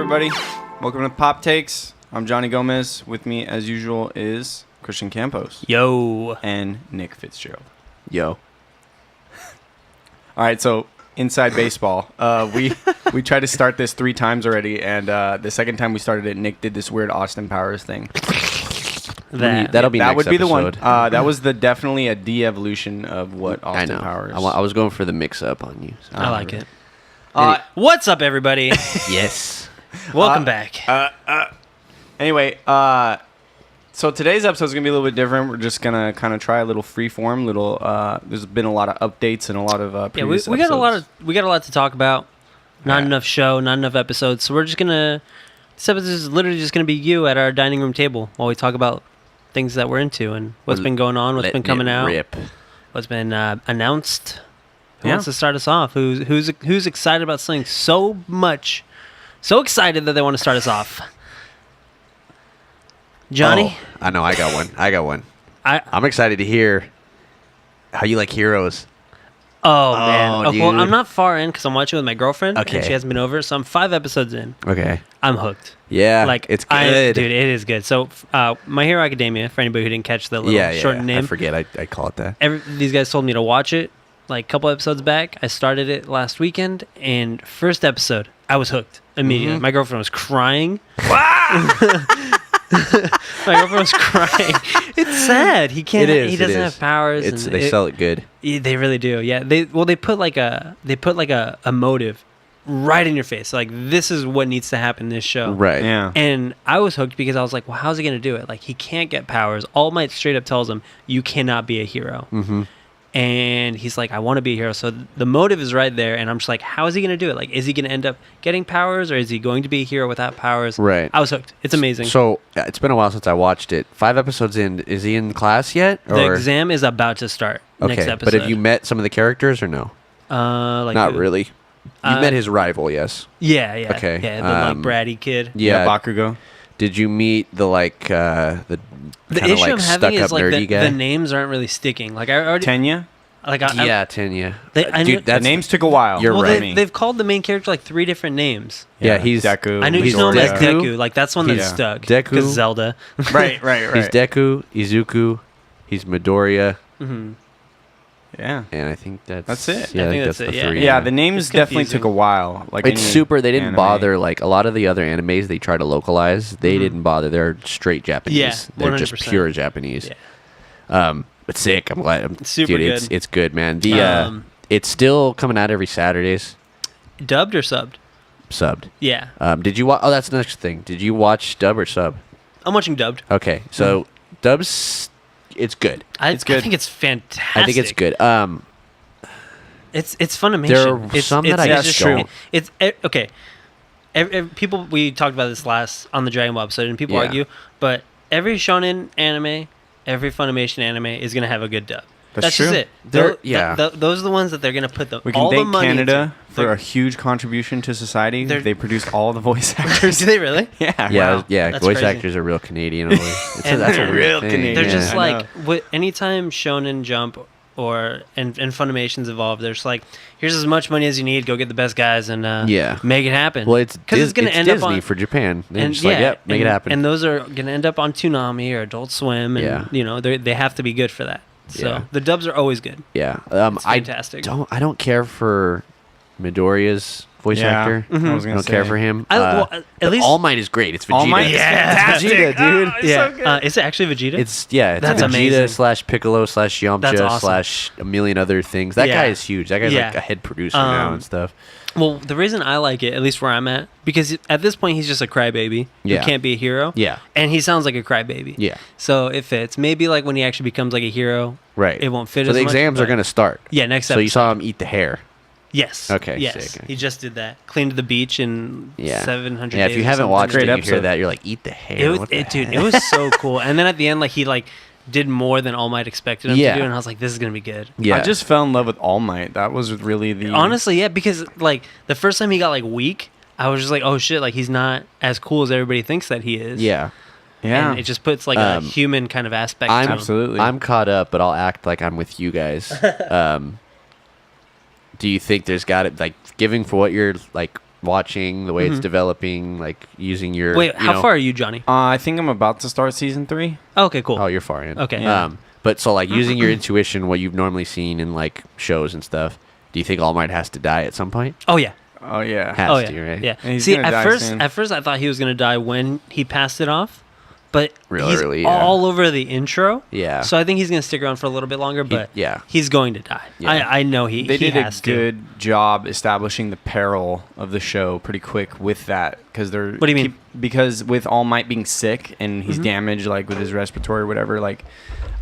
everybody? Welcome to Pop Takes. I'm Johnny Gomez. With me, as usual, is Christian Campos. Yo. And Nick Fitzgerald. Yo. All right, so inside baseball. We tried to start this 3 times already, and the second time we started it, Nick did this weird Austin Powers thing. That'll be that next would be the one. episode. That was definitely a de-evolution of what Austin I know. Powers. I was going for the mix-up on you. So. I like it. Any- What's up, everybody? Yes. Welcome back. Anyway, so today's episode is gonna be a little bit different. We're just gonna kind of try a little freeform. There's been a lot of updates and a lot of Yeah, previous we got episodes. we got a lot to talk about. Not Yeah. enough show, not enough episodes. So we're just gonna. This episode is literally just gonna be you at our dining room table while we talk about things that we're into and what's been going on, what's been coming out, Rip. what's been announced. Who Yeah. wants to start us off? Who's excited about something so much, so excited that they want to start us off? Johnny, Oh, I know. I got one. I I'm excited to hear how you like Heroes. man, well, dude. I'm not far in because I'm watching with my girlfriend and Okay. she hasn't been over, so I'm 5 episodes in. Okay. I'm hooked. Yeah. Like it's good. dude. It is good. So, My Hero Academia. For anybody who didn't catch the little yeah. short name, I forget. I call it that. these guys told me to watch it like a couple episodes back. I started it last weekend, and first episode, I was hooked immediately. Mm-hmm. My girlfriend was crying. My girlfriend was crying. It's sad. He can't. It is. He doesn't it have is. powers. It's and they sell it good. Yeah, they really do. Yeah. They put like a motive right in your face. Like, this is what needs to happen in this show. Right. Yeah. And I was hooked because I was like, well, how's he going to do it? Like, he can't get powers. All Might straight up tells him, you cannot be a hero. Mm-hmm. And he's like, I want to be a hero. So the motive is right there. And I'm just like, how is he going to do it? Like, is he going to end up getting powers, or is he going to be a hero without powers? Right. I was hooked. It's amazing. So it's been a while since I watched it. 5 episodes in. Is he in class yet? The exam is about to start Okay. next episode. But have you met some of the characters or no? Like Not who? really. You met his rival, yes. Yeah. Okay, Yeah, the like bratty kid. Yeah. Bakugo. Did you meet the the The kind of issue I'm having stuck-up is like nerdy guy? the names aren't really sticking. Like, I already Tenya. like I, Yeah, Tenya. I knew- Dude, The that's names took a while. You're well, right. they've called the main character like 3 different names. Yeah, he's Deku. I knew He's you know him as Deku. Deku. Like, that's one that He's stuck. Deku. Because Zelda. right. He's Deku, Izuku, he's Midoriya, Hmm. Yeah. and I think that's it. Yeah, I I think think that's that's the it, yeah. 3. Yeah, the names It's definitely confusing. took a while. Like It's any super. They didn't anime. bother like a lot of the other animes. They try to localize. They didn't bother. They're straight Japanese. Yeah, They're just 100%. pure Japanese. Yeah. But sick. I'm glad. It's super dude, good. It's good, man. It's still coming out every Saturdays. Dubbed or subbed? Subbed. Yeah. Did you watch? Oh, that's the next thing. Did you watch dub or sub? I'm watching dubbed. Okay, so dubs, it's good. It's good. I think it's fantastic. I think it's good. It's Funimation. There are It's- some it's, that I it's just true. don't- It's okay. People, we talked about this last on the Dragon Ball episode, and people Yeah. argue, but every shonen anime, every Funimation anime is gonna have a good dub. That's just true. it. Yeah. Those are the ones that they're gonna put We can all the thank money Canada into. for a huge contribution to society. They're- They produced all the voice actors. Do they really? Yeah. Yeah, Wow, yeah. that's Voice crazy. actors are real Canadian. Always. And That's a they're real real thing. Canadian. They're Yeah, just I like know. anytime Shonen Jump and Funimation's involved, they're just like, here's as much money as you need, go get the best guys and Yeah. make it happen. Well, it's because it's gonna end Disney up on for Japan. They're and just like, yep, make it happen. And those are gonna end up on Toonami or Adult Swim, and Yeah. they have to be good for that. So Yeah. the dubs are always good. yeah, It's fantastic. I don't care for Midoriya's voice Yeah. actor. I was I gonna don't care say. for him. At but least All Might is great. It's Vegeta. All Might is Yeah. fantastic. Vegeta, dude. yeah. Is it actually Vegeta? It's That's Vegeta amazing. slash Piccolo slash That's Yamcha awesome. slash a million other things. That Yeah. guy is huge. That guy's Yeah. like a head producer now Um, and stuff. well, the reason I like it, at least where I'm at, because at this point he's just a crybaby Yeah. who can't be a hero. Yeah. And he sounds like a crybaby. Yeah. So it fits. Maybe like when he actually becomes like a hero, Right. it won't fit So as the much, exams are but- going to start. Yeah, next So episode. you saw him eat the hair. Yes. Okay, Yes. sick. He just did that. Cleaned the beach in Yeah. 700 Yeah, days. if you or haven't something. watched it, Great you episode. hear that, you're like, eat the hair. It was, What the dude, heck? it was so cool. And then at the end, like he like did more than All Might expected him Yeah. to do, and I was like, this is gonna be good. Yeah. I just fell in love with All Might. That was really the Honestly, yeah, because like the first time he got like weak, I was just like, oh shit, like he's not as cool as everybody thinks that he is. Yeah. Yeah. And it just puts like a human kind of aspect to him. Absolutely. I'm caught up, but I'll act like I'm with you guys. Do you think there's got it, like, giving for what you're, like, watching, the way it's developing, like using your. Wait, you how know- far are you, Johnny? I think I'm about to start season 3. Okay, cool. Oh, you're far in. Okay. Yeah. But so like using your intuition, what you've normally seen in like shows and stuff. Do you think All Might has to die at some point? Oh yeah. Oh yeah. Has Oh yeah. to, right? Yeah. And he's See, gonna die soon. at first I thought he was gonna die when he passed it off, but Real he's early, yeah. all over the intro. Yeah. So I think he's gonna stick around for a little bit longer, but yeah. he's going to die. Yeah. I know he. They he did a has to. good job establishing the peril of the show pretty quick with that, because they're. What do you mean? Because with All Might being sick and he's damaged, like with his respiratory or whatever, like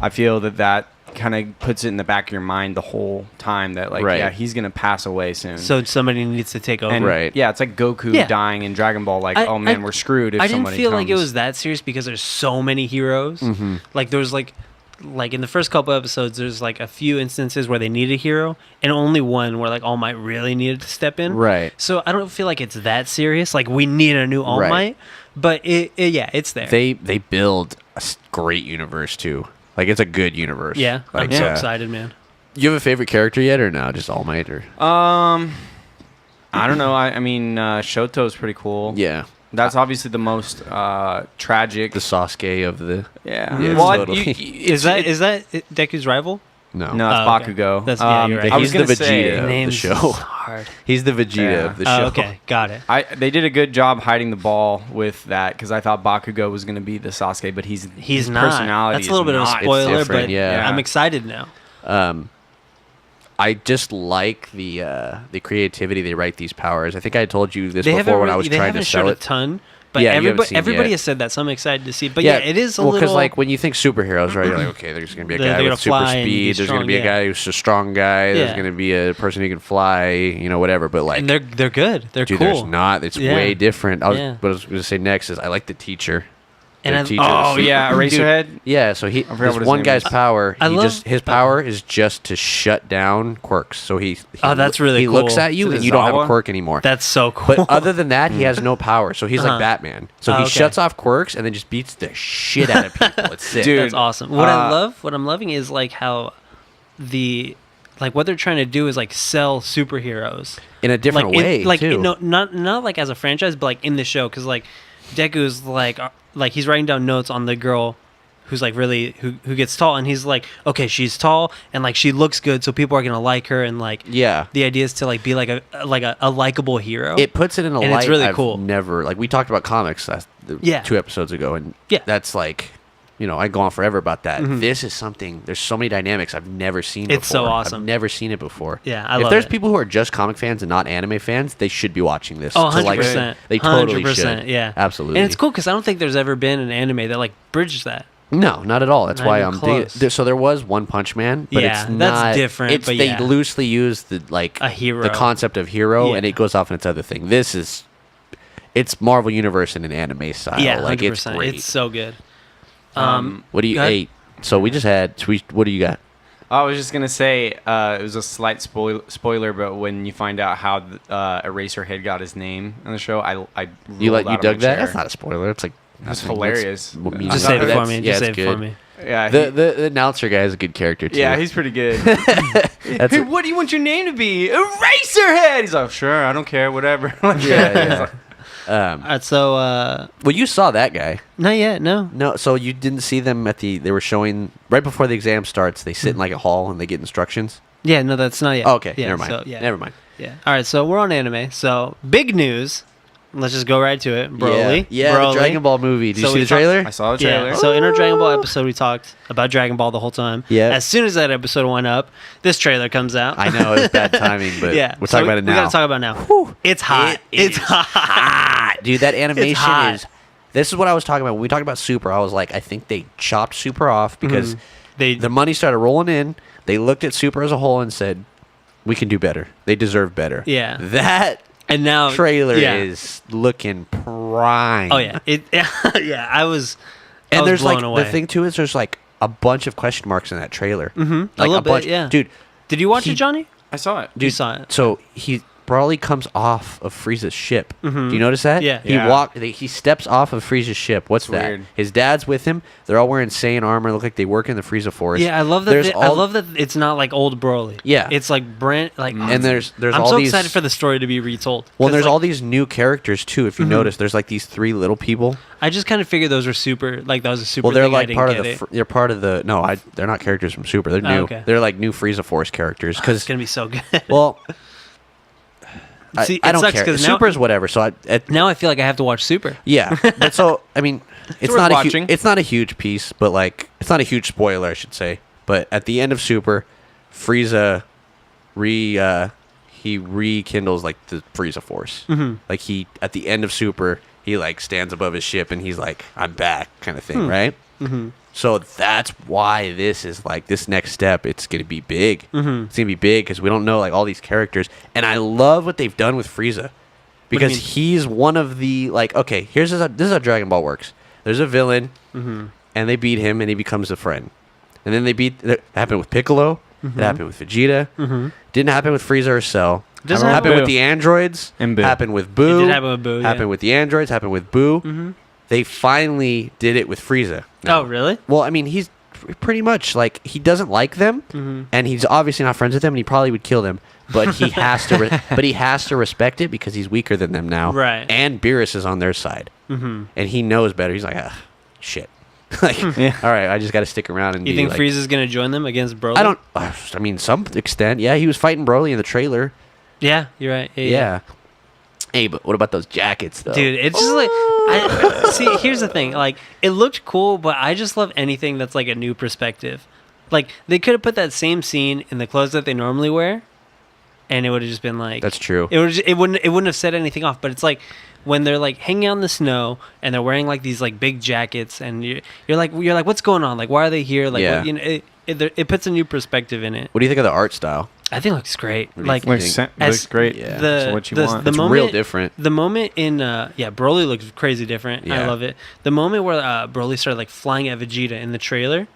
I feel that kind of puts it in the back of your mind the whole time that like Right. yeah, he's gonna pass away soon. So somebody needs to take over. and Right. yeah, it's like Goku Yeah. dying in Dragon Ball. Like, I- oh man, I- we're screwed if I didn't somebody feel like it comes. was that serious because there's so many heroes. Mm-hmm. Like there was like in the first couple episodes, there's like a few instances where they need a hero, and only one where like All Might really needed to step in. Right. So I don't feel like it's that serious. Like we need a new All Right. Might, but yeah, it's there. They build a great universe too. Like it's a good universe. yeah, Like, I'm so excited, man. You have a favorite character yet, or no? Just All Might, or I don't know. I mean, Shoto's pretty cool. yeah, That's obviously the most tragic. the Sasuke of the. Yeah. Yeah, Well, totally. Is that Deku's rival? No, No, it's Oh, okay. Bakugo. That's- yeah, you're right. I was He's the gonna say, Vegeta. the Name's show. hard. he's the Vegeta Yeah. of the show. Oh, okay, got it. they did a good job hiding the ball with that, because I thought Bakugo was going to be the Sasuke, but his not. personality. That's a little bit of a is not. spoiler, different, but yeah. I'm excited now. I just like the creativity they write these powers. I think I told you this They before when I really- was they trying to haven't sell showed a it. ton, but Yeah, you haven't everybody, seen everybody yet. has said that, so I'm excited to see. But yeah, it is a well, little. because like when you think superheroes, right? You're like, okay, there's gonna be a They're guy gonna with super fly and be speed. There's gonna strong, be a yeah. guy who's a strong guy. There's Yeah. gonna be a person who can fly. You know, whatever. But like, and they're good. They're dude, cool. there's not. It's Yeah. way different. What I was gonna say next is I like the teacher. And Their I- teacher Oh is- yeah, Dude, Eraserhead. Yeah, so he forgot this what his one name guy's is. power. I love- His power is just to shut down quirks. So he Oh, that's really he looks cool. at you Is it and you don't have a Zawa? quirk anymore. That's so cool. But other than that, he has no power. So he's Uh-huh. like Batman. So Oh, he okay. shuts off quirks and then just beats the shit out of people. It's sick. Dude, That's awesome. What uh, I'm loving is like how what they're trying to do is like sell superheroes In a different like way, too. no, not like as a franchise, but like in the show, because like Deku's like he's writing down notes on the girl who's like really who gets tall, and he's like, okay, she's tall and like she looks good, so people are gonna like her, and like Yeah. the idea is to like be like a likable hero. It puts it in a And light it's really I've cool. never like we talked about comics Yeah. 2 episodes ago, and Yeah. that's like, you know, I go on forever about that. Mhm. This is something. There's so many dynamics I've never seen. It's so before. awesome. I've never seen it before. Yeah, I if love there's it. people who are just comic fans and not anime fans, they should be watching this. Oh, to, like, 100%. They totally 100%, should. yeah. Absolutely. And it's cool because I don't think there's ever been an anime that like bridged that. No, not at all. That's Not why even I'm digging close. it. So there was One Punch Man, but Yeah, it's not. that's different, It's, but they yeah. loosely use the like A hero. the concept of hero, Yeah. and it goes off in its other thing. This is, it's Marvel Universe in an anime style. Yeah, like 100%. it's great. It's so good. What do you go ahead. eight? So we just had. What do you got? I was just gonna say it was a slight spoiler, but when you find out how Eraserhead got his name on the show, I You rolled out of my dug that? chair. That's not a spoiler. It's like That's nothing. hilarious. What I means Just thought save it for that's- me. yeah, Just it's save it for good. me. Yeah, The announcer guy is a good character too. yeah, he's pretty good. That's Hey, a- what do you want your name to be? Eraserhead. He's like, sure, I don't care, whatever. yeah. All right, so Well, you saw that guy. not yet. No. No, so you didn't see them at the. They were showing right before the exam starts. They sit in like a hall and they get instructions. Yeah, no, that's not yet. Oh, okay, Yeah, never mind. so, yeah. Never mind. Yeah. All right, so we're on anime. So big news. Let's just go right to it. Broly. Yeah, the Broly. Dragon Ball movie. Did So you see we the trailer? I saw the trailer. Yeah. So in our Dragon Ball episode, we talked about Dragon Ball the whole time. Yeah. As soon as that episode went up, this trailer comes out. I know it's bad timing, but Yeah. we're so talking about it now. We gotta talk about it now. It's hot. It's hot. hot, dude. That animation hot. is. This is what I was talking about when we talked about Super. I was like, I think they chopped Super off because They the money started rolling in. They looked at Super as a whole and said, "We can do better. They deserve better." Yeah. That and now trailer yeah. is looking prime. Oh yeah. Yeah. I was. I And was there's blown like away. the thing too is there's like a bunch of question marks in that trailer. Mhm. Like a little bunch, bit. Yeah. dude. Did you watch he- it, Johnny? I saw it. Dude, saw it. So Broly comes off of Frieza's ship. Do you notice that? Yeah. Yeah. He steps off of Frieza's ship. What's that? weird. His dad's with him. They're all wearing Saiyan armor. Look like they work in the Frieza forest. Yeah, I love that. There's I all- love that it's not like old Broly. Yeah. it's like brand like. And there's I'm all so these. excited for the story to be retold. well, 'Cause, there's like, all these new characters too. If you notice, there's like these 3 little people. I just kind of figured those were super. Like that was a super. Well, they're thing, I like didn't part of get the. it. They're part of the. No, they're not characters from Super. They're new. okay. They're like new Frieza Force characters. It's Because gonna be so good. well, See, I it don't sucks care. 'cause Super's whatever. So now I feel like I have to watch Super. yeah. But so I mean, it's worth not a watching. it's not a huge piece, but like it's not a huge spoiler, I should say. But at the end of Super, Frieza he rekindles like the Frieza Force. Mm-hmm. Like he at the end of Super, he like stands above his ship and he's like, "I'm back," kind of thing, right? Mm-hmm. So that's why this is like this next step. It's gonna be big. Mm-hmm. It's gonna be big because we don't know like all these characters, and I love what they've done with Frieza because mean? he's one of the like. Okay, this is how Dragon Ball works. There's a villain, Mm-hmm. and they beat him, and he becomes a friend. And then they beat. That happened with Piccolo. Mm-hmm. It happened with Vegeta. Mm-hmm. Didn't happen with Frieza or Cell. Doesn't Happened happen with with the androids. And Boo. Happened with Boo. It did happen with Boo, yeah. Happened with the androids. Happened with Boo. Mm-hmm. They finally did it with Frieza. now. Oh really? Well, I mean, he's pretty much like he doesn't like them, Mm-hmm. and he's obviously not friends with them, and he probably would kill them. But he has to, but he has to respect it because he's weaker than them now. Right. And Beerus is on their side, Mm-hmm. and he knows better. He's like, ah, shit. Like, Yeah. all right, I just got to stick around and. You be think like, Frieza's gonna join them against Broly? I don't. I mean, some extent, yeah. He was fighting Broly in the trailer. Yeah, you're right. Yeah. Hey, but what about those jackets, though? Dude, it's just like I see. Here's the thing: like, it looked cool, but I just love anything that's like a new perspective. Like, they could have put that same scene in the clothes that they normally wear, and it would have just been like That's true. It wouldn't have set anything off. But it's like when they're like hanging out in the snow and they're wearing like these like big jackets, and you're like what's going on? Like, why are they here? Like, Yeah. what, you know, it puts a new perspective in it. What do you think of the art style? I think it looks great. What do you Like, think? Looks great. Yeah. the So what you the, want. the It's moment, real different. The moment in Broly looks crazy different. I Yeah. love it. The moment where Broly started like flying at Vegeta in the trailer,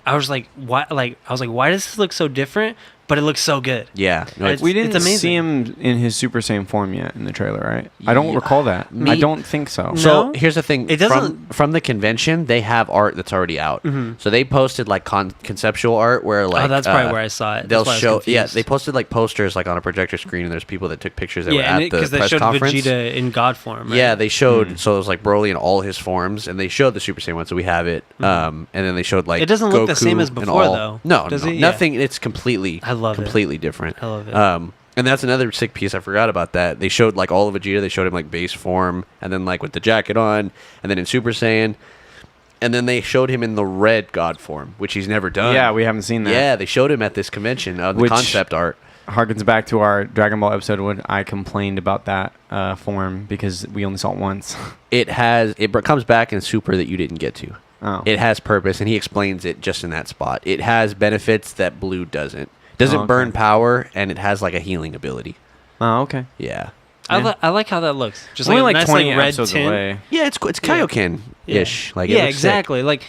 I was like, why? Like, I was like, why does this look so different? But it looks so good. Yeah. No, It's- We didn't amazing. see him in his Super Saiyan form yet in the trailer, right? I don't Yeah. recall that. Me- I don't think so. So No? here's the thing. It From, doesn't- from the convention, they have art that's already out. Mhm. So they posted like conceptual art where like that's probably where I saw it. They'll That's why I was show confused. they posted like posters like on a projector screen, and there's people that took pictures that were Yeah, at the because they press showed conference. Vegeta in God form. Right? Yeah, they showed so it was like Broly in all his forms, and they showed the Super Saiyan one, so we have it. And then they showed like Mm-hmm. It doesn't look the same Goku as and before, all. though, No, does no, it? Yeah. nothing. It's completely. I love it. completely different. I love it. And that's another sick piece. I forgot about that. They showed like all of Vegeta. They showed him like base form, and then like with the jacket on, and then in Super Saiyan, and then they showed him in the red God form, which he's never done. yeah, we haven't seen that. Yeah, they showed him at this convention of the Which- concept art. Harkens back to our Dragon Ball episode when I complained about that form because we only saw it once. It comes back in Super that you didn't get to. Oh. It has purpose, and he explains it just in that spot. It has benefits that Blue doesn't. Doesn't Oh, okay. burn power, and it has like a healing ability. Oh, okay. Yeah. I like how that looks. Just Only like a like nice 20 like red episodes tint. away. Yeah, it's Kaioken-ish. Like, it yeah, looks sick. exactly. Like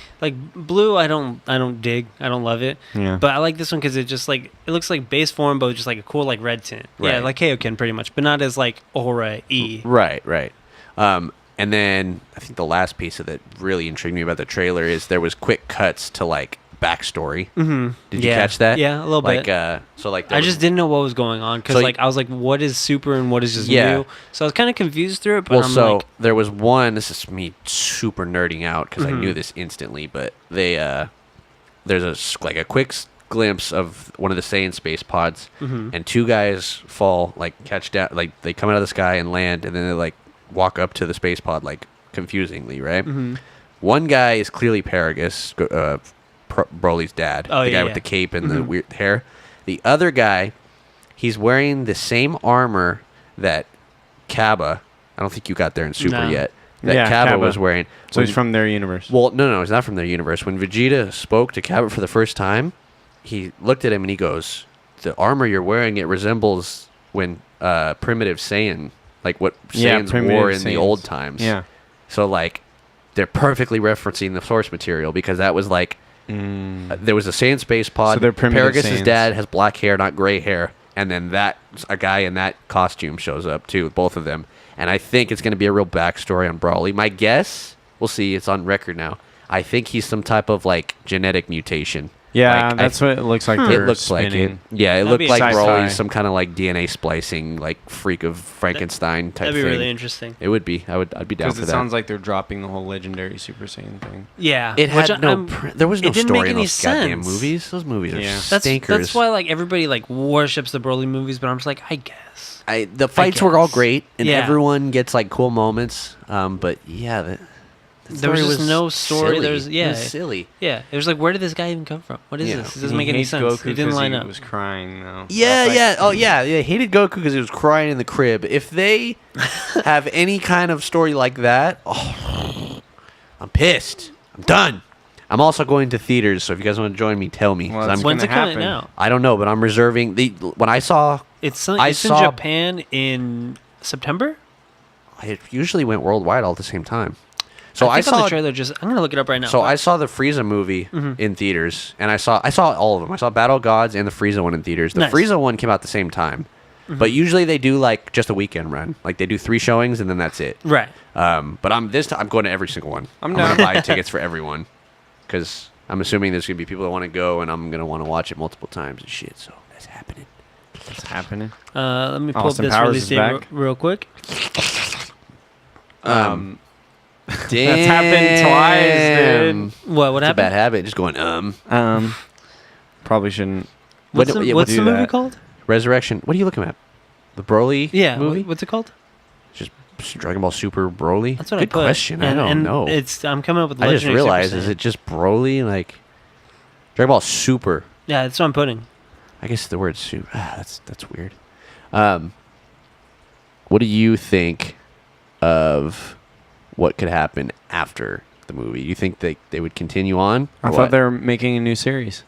Blue, I don't dig. I don't love it. Yeah. But I like this one because it just like it looks like base form, but just like a cool like red tint. Yeah, Right. like Kaioken pretty much, but not as like Aura E. Right. And then I think the last piece of that really intrigued me about the trailer is there was quick cuts to like backstory. Mm-hmm. Did you Yeah. catch that? Yeah, a little like, bit. So like there I was- just didn't know what was going on because So like I was like, what is Super and what is just Yeah. new? So I was kind of confused through it. But Well, I'm so like, there was one. This is me super nerding out because I Mhm. knew this instantly. But they there's like a quick glimpse of one of the Saiyan space pods, Mhm. and two guys fall, like catch down, like they come out of the sky and land, and then they like walk up to the space pod like confusingly, right? Mhm. One guy is clearly Paragus, Broly's dad, Oh, the yeah, guy with yeah. the cape and the Mhm. weird hair. The other guy, he's wearing the same armor that Kaba. I don't think you got there in Super No. yet. That Yeah, Kaba Kaba. was wearing. So he's from their universe. Well, no, he's not from their universe. When Vegeta spoke to Kaba for the first time, he looked at him and he goes, "The armor you're wearing, it resembles when primitive Saiyan, like what Yeah, Saiyans primitive wore in the Saiyans. old times." Yeah. So like, they're perfectly referencing the source material because that was like, there was a Saiyan space pod. So they're primitive Paragus' Saiyans. dad has black hair, not gray hair. and then a guy in that costume shows up too, both of them. And I think it's going to be a real backstory on Brawly. My guess, we'll see. It's on record now. I think he's some type of like genetic mutation. Yeah, Like, that's what it looks like. it They're looks like it. spinning. Yeah, it That'd looked be like sci-fi. Brawly's some kind of like DNA splicing, like freak of Frankenstein type That'd be thing. really interesting. It would be. I'd be down Because for it that. sounds like they're dropping the whole legendary Super Saiyan thing. Yeah, It which had no. I'm- There was no it didn't story make in any those goddamn sense. movies. Those movies are Yeah. stinkers. That's why like everybody like worships the Broly movies, but I'm just like, I guess. The fights were all guess. great, and Yeah. everyone gets like cool moments. But yeah, the There was story just no story. silly. There's It yeah, was silly. yeah. It was like, where did this guy even come from? What is Yeah. this? It doesn't make any sense. It didn't line up. He was crying though. Yeah, Like, yeah. Oh, yeah. They hated Goku because he was crying in the crib. If they have any kind of story like that, I'm pissed. I'm done. I'm also going to theaters, so if you guys want to join me, tell me. 'cause Well, I'm, it's When's it gonna coming happen. out? I don't know, but I'm reserving when I saw. It's I in saw- Japan in September. It usually went worldwide all at the same time. So I think on saw the trailer. I'm gonna look it up right now. So I saw the Frieza movie Mm-hmm. in theaters, and I saw all of them. I saw Battle of Gods and the Frieza one in theaters. The Nice. Mm-hmm. Frieza one came out at the same time, but usually they do like just a weekend run. Like they do 3 showings and then that's it. right. But I'm going to every single one. I'm down. gonna buy tickets for everyone because I'm assuming there's gonna be people that want to go, and I'm gonna want to watch it multiple times and shit. So that's happening. It's happening. Let me pull Austin up this Powers release is date back. real quick. Damn. happened twice, dude. What It's a bad happened? habit. Just going Probably shouldn't. What's What- the, yeah, what's do the movie that. called? Resurrection. What are you looking at? The Broly Yeah, movie? what's it called? Just Dragon Ball Super Broly? That's what Good I put. question. I And- don't and know. I'm coming up with. I just Legendary realized, Super is Saiyan. it just Broly? Like, Dragon Ball Super. Yeah, that's what I'm putting. I guess the word super. That's weird. What do you think of what could happen after the movie? You think they would continue on? I or thought what? they were making a new series.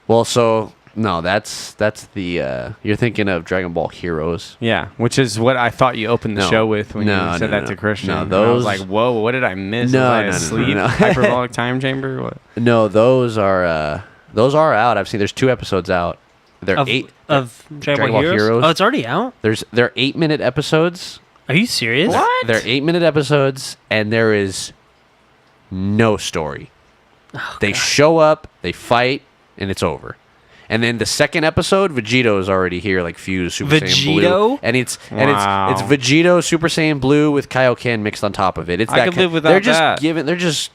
Well, so no, that's the you're thinking of Dragon Ball Heroes. Yeah, which is what I thought you opened the No. show with when No, you said no, that no. to Christian. No, And I was those- like, whoa, what did I miss? No, Was I no, no, no, asleep? no. Hyperbolic time chamber? What? No, those are out. I've seen there's 2 episodes out. They're Of 8. of Dragon Ball Ball Heroes? Heroes. Oh, it's already out. They're 8-minute episodes. Are you serious? What? They're 8-minute episodes, and there is no story. They show up, they fight, and it's over. And then the second episode, Vegito is already here, like fused Super Saiyan Blue, Vegito? and it's Wow. it's Vegito Super Saiyan Blue with Kaioken mixed on top of it. It's I that could ki- live without they're just that. They're just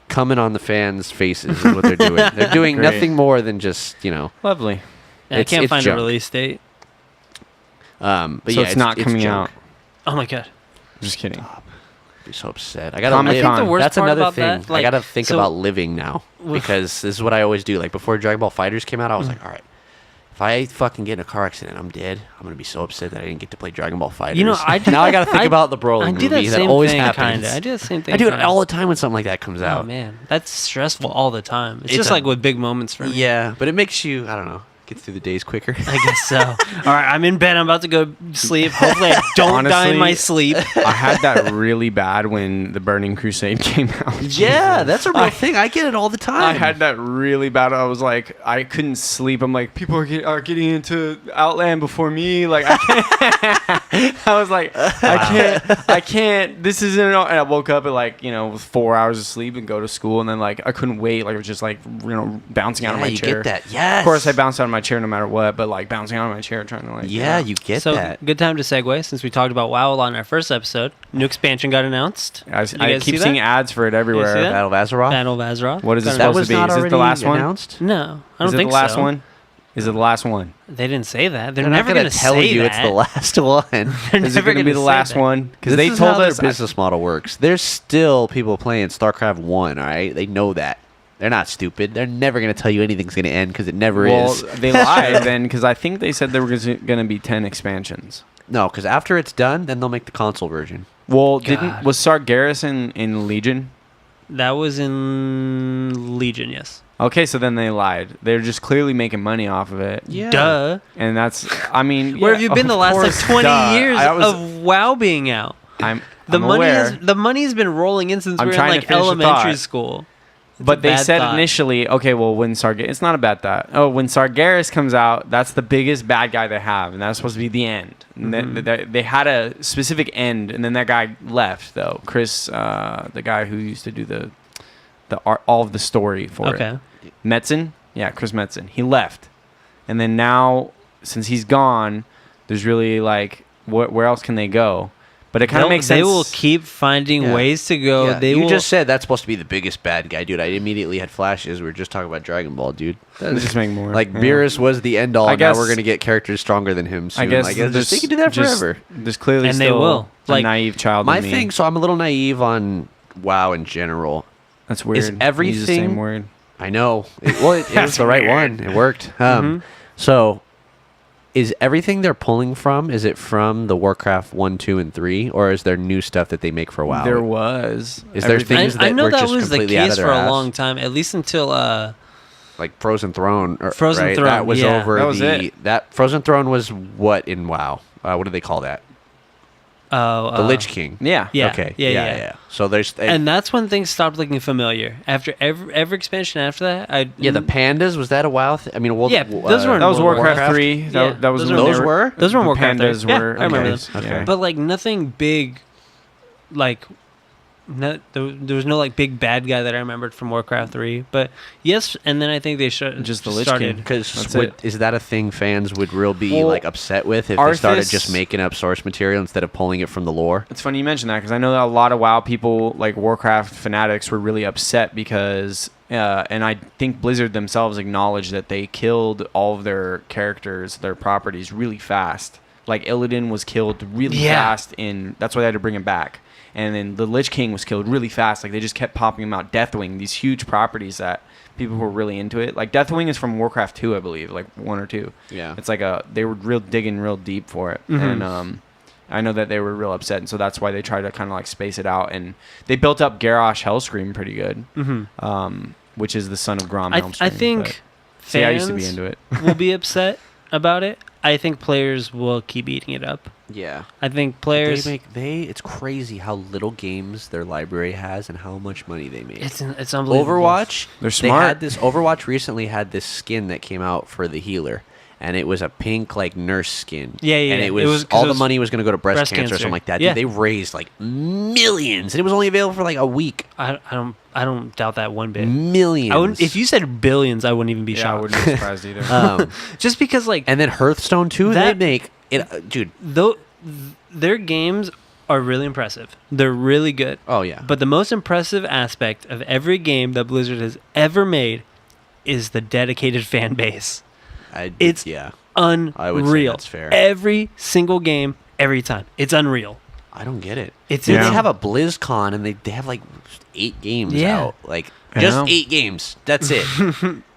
coming on the fans' faces is what they're doing. They're doing Great. nothing more than just Lovely. Yeah, I It's- can't it's find junk. a release date. But So yeah, it's not coming junk. out. Oh my god. Just kidding. I'd be so upset. I gotta Comic-Con. live. I think the worst That's part another about thing. that, I like, gotta think so- about living now because this is what I always do. Like before Dragon Ball Fighters came out, I was like, all right, if I fucking get in a car accident, I'm dead. I'm gonna be so upset that I didn't get to play Dragon Ball Fighters. You know, I do now I gotta that- think I- about the Broly I movie. do that same always thing, happens. kinda. I do the same thing. I do it kinda. all the time when something like that comes Oh out. man, that's stressful all the time. It's It's just a- like with big moments for me. Yeah, but it makes you. I don't know. Get through the days quicker. I guess so. All right, I'm in bed. I'm about to go sleep. Hopefully, I don't die in Honestly, my sleep. I had that really bad when the Burning Crusade came out. yeah, that's a real thing. I get it all the time. I had that really bad. I was like, I couldn't sleep. I'm like, people are getting into Outland before me. Like, I can't. I was like, I can't. This isn't. And I woke up at like, with 4 hours of sleep and go to school, and then like I couldn't wait. Like I was just like, bouncing out of Yeah, my you chair. get that. Yes. Of course, I bounced out of my chair no matter what, but like bouncing out of my chair, trying to like. Yeah, you get So that. good time to segue since we talked about WoW a lot in our first episode. New expansion got announced. I You I guys keep see seeing that? ads for it everywhere. see that? Battle of Azeroth. Battle of Azeroth. What is it Got That supposed was to be? not Is it already the last one? announced. No, I don't Is it think the last so. one? Is it the last one? They didn't say that. They're They're never not going gonna to tell say you that. it's the last one. They're Is it never going to be gonna the say last that. one? Because This they is told how us. their business model works. There's still people playing StarCraft 1, all right? They know that. They're not stupid. They're never going to tell you anything's going to end because it never Well, is. they lied then because I think they said there were going to be 10 expansions. No, because after it's done, then they'll make the console version. Well, God. was Sargeras in Legion? That was in Legion, yes. Okay, so then they lied. They're just clearly making money off of it. Duh. And that's, I mean, Where yeah, have you been of the last course, 20 duh. years I was- of WoW being out? I'm The money aware. the money's been rolling in since I'm we were in trying to like finish the elementary thought. school. But they bad said thought. initially, okay, well, when it's not a bad thought. Oh, when Sargeras comes out, that's the biggest bad guy they have, and that's supposed to be the end. And they had a specific end, and then that guy left, though. Chris, the guy who used to do the art, all of the story for Okay. it. Metzen? Yeah, Chris Metzen. He left. And then now, since he's gone, there's really, like, where else can they go? But it kind of makes sense. They will keep finding Yeah. ways to go. Yeah, They you will. just said that's supposed to be the biggest bad guy, dude. I immediately had flashes. We were just talking about Dragon Ball, dude. just make more. Like yeah. Beerus was the end all. I and now guess- we're gonna get characters stronger than him soon. I guess, just, they can do that forever. There's clearly And they still will. a Like, naive child My in me. thing, so I'm a little naive on WoW in general. That's weird. is Use the everything- same word. I know. It was That's the right weird. one. It worked. Mm-hmm. So, is everything they're pulling from? Is it from the Warcraft 1, 2, and 3, or is there new stuff that they make for WoW? There was. Is there everything- things I that know were that just was the completely out case of for their a ass? long time, at least until Like Frozen Throne? Frozen right? Throne, That was yeah. over That was the it. that Frozen Throne was what in WoW? What do they call that? The Lich King. Yeah. Yeah. Okay. Yeah. So there's and that's when things stopped looking familiar. After every expansion after that, the pandas, was that a WoW? I mean, well, Yeah, those were in That was World of Warcraft, Warcraft. 3. Yeah, That was those when were- they Those were? those were in the Warcraft. pandas Yeah, were. I remember okay. those. Okay. Yeah. But like nothing big, like there was no like big bad guy that I remembered from Warcraft 3. But yes, and then I think they Just the Lich started. King. Because That's it. is that a thing fans would be Well, like upset with if they started Arthas- just making up source material instead of pulling it from the lore? It's funny you mention that because I know that a lot of WoW people, like Warcraft fanatics, were really upset because, and I think Blizzard themselves acknowledged that they killed all of their characters, their properties, really fast. Like Illidan was killed really Yeah. fast, that's why they had to bring him back. And then the Lich King was killed really fast. Like they just kept popping him out. Deathwing, these huge properties that people were really into it. Like Deathwing is from Warcraft 2, I believe, like 1 or 2. Yeah. It's like they were digging real deep for it, Mhm. and I know that they were real upset, and so that's why they tried to kind of like space it out, and they built up Garrosh Hellscream pretty good, which is the son of Grom I Hellscream. think but- see, I used to be fans into it. will be upset about it. I think players will keep eating it up. Yeah. I think players. It's crazy how little games their library has and how much money they make. It's unbelievable. Overwatch, They're They smart. had this Overwatch recently had this skin that came out for the healer, and it was a pink like nurse skin. Yeah, yeah, And yeah. it It was, was- 'cause all it the was money was going to go to breast breast cancer or cancer. something like that. Yeah. Dude, they raised like millions, and it was only available for like a week. I don't doubt that one bit. Millions. I wouldn't, if you said billions, I wouldn't even be Yeah, I shocked. wouldn't be surprised either. Just because like and then Hearthstone too. That- they make it, dude. though their games are really impressive. They're really good. Oh yeah. But the most impressive aspect of every game that Blizzard has ever made is the dedicated fan base. It's yeah. Unreal. I would say that's fair. Every single game, every time. It's unreal. I don't get it. It's Dude, Yeah. they have a BlizzCon and they have like 8 games Yeah. out. Like I just know. 8 games. That's it.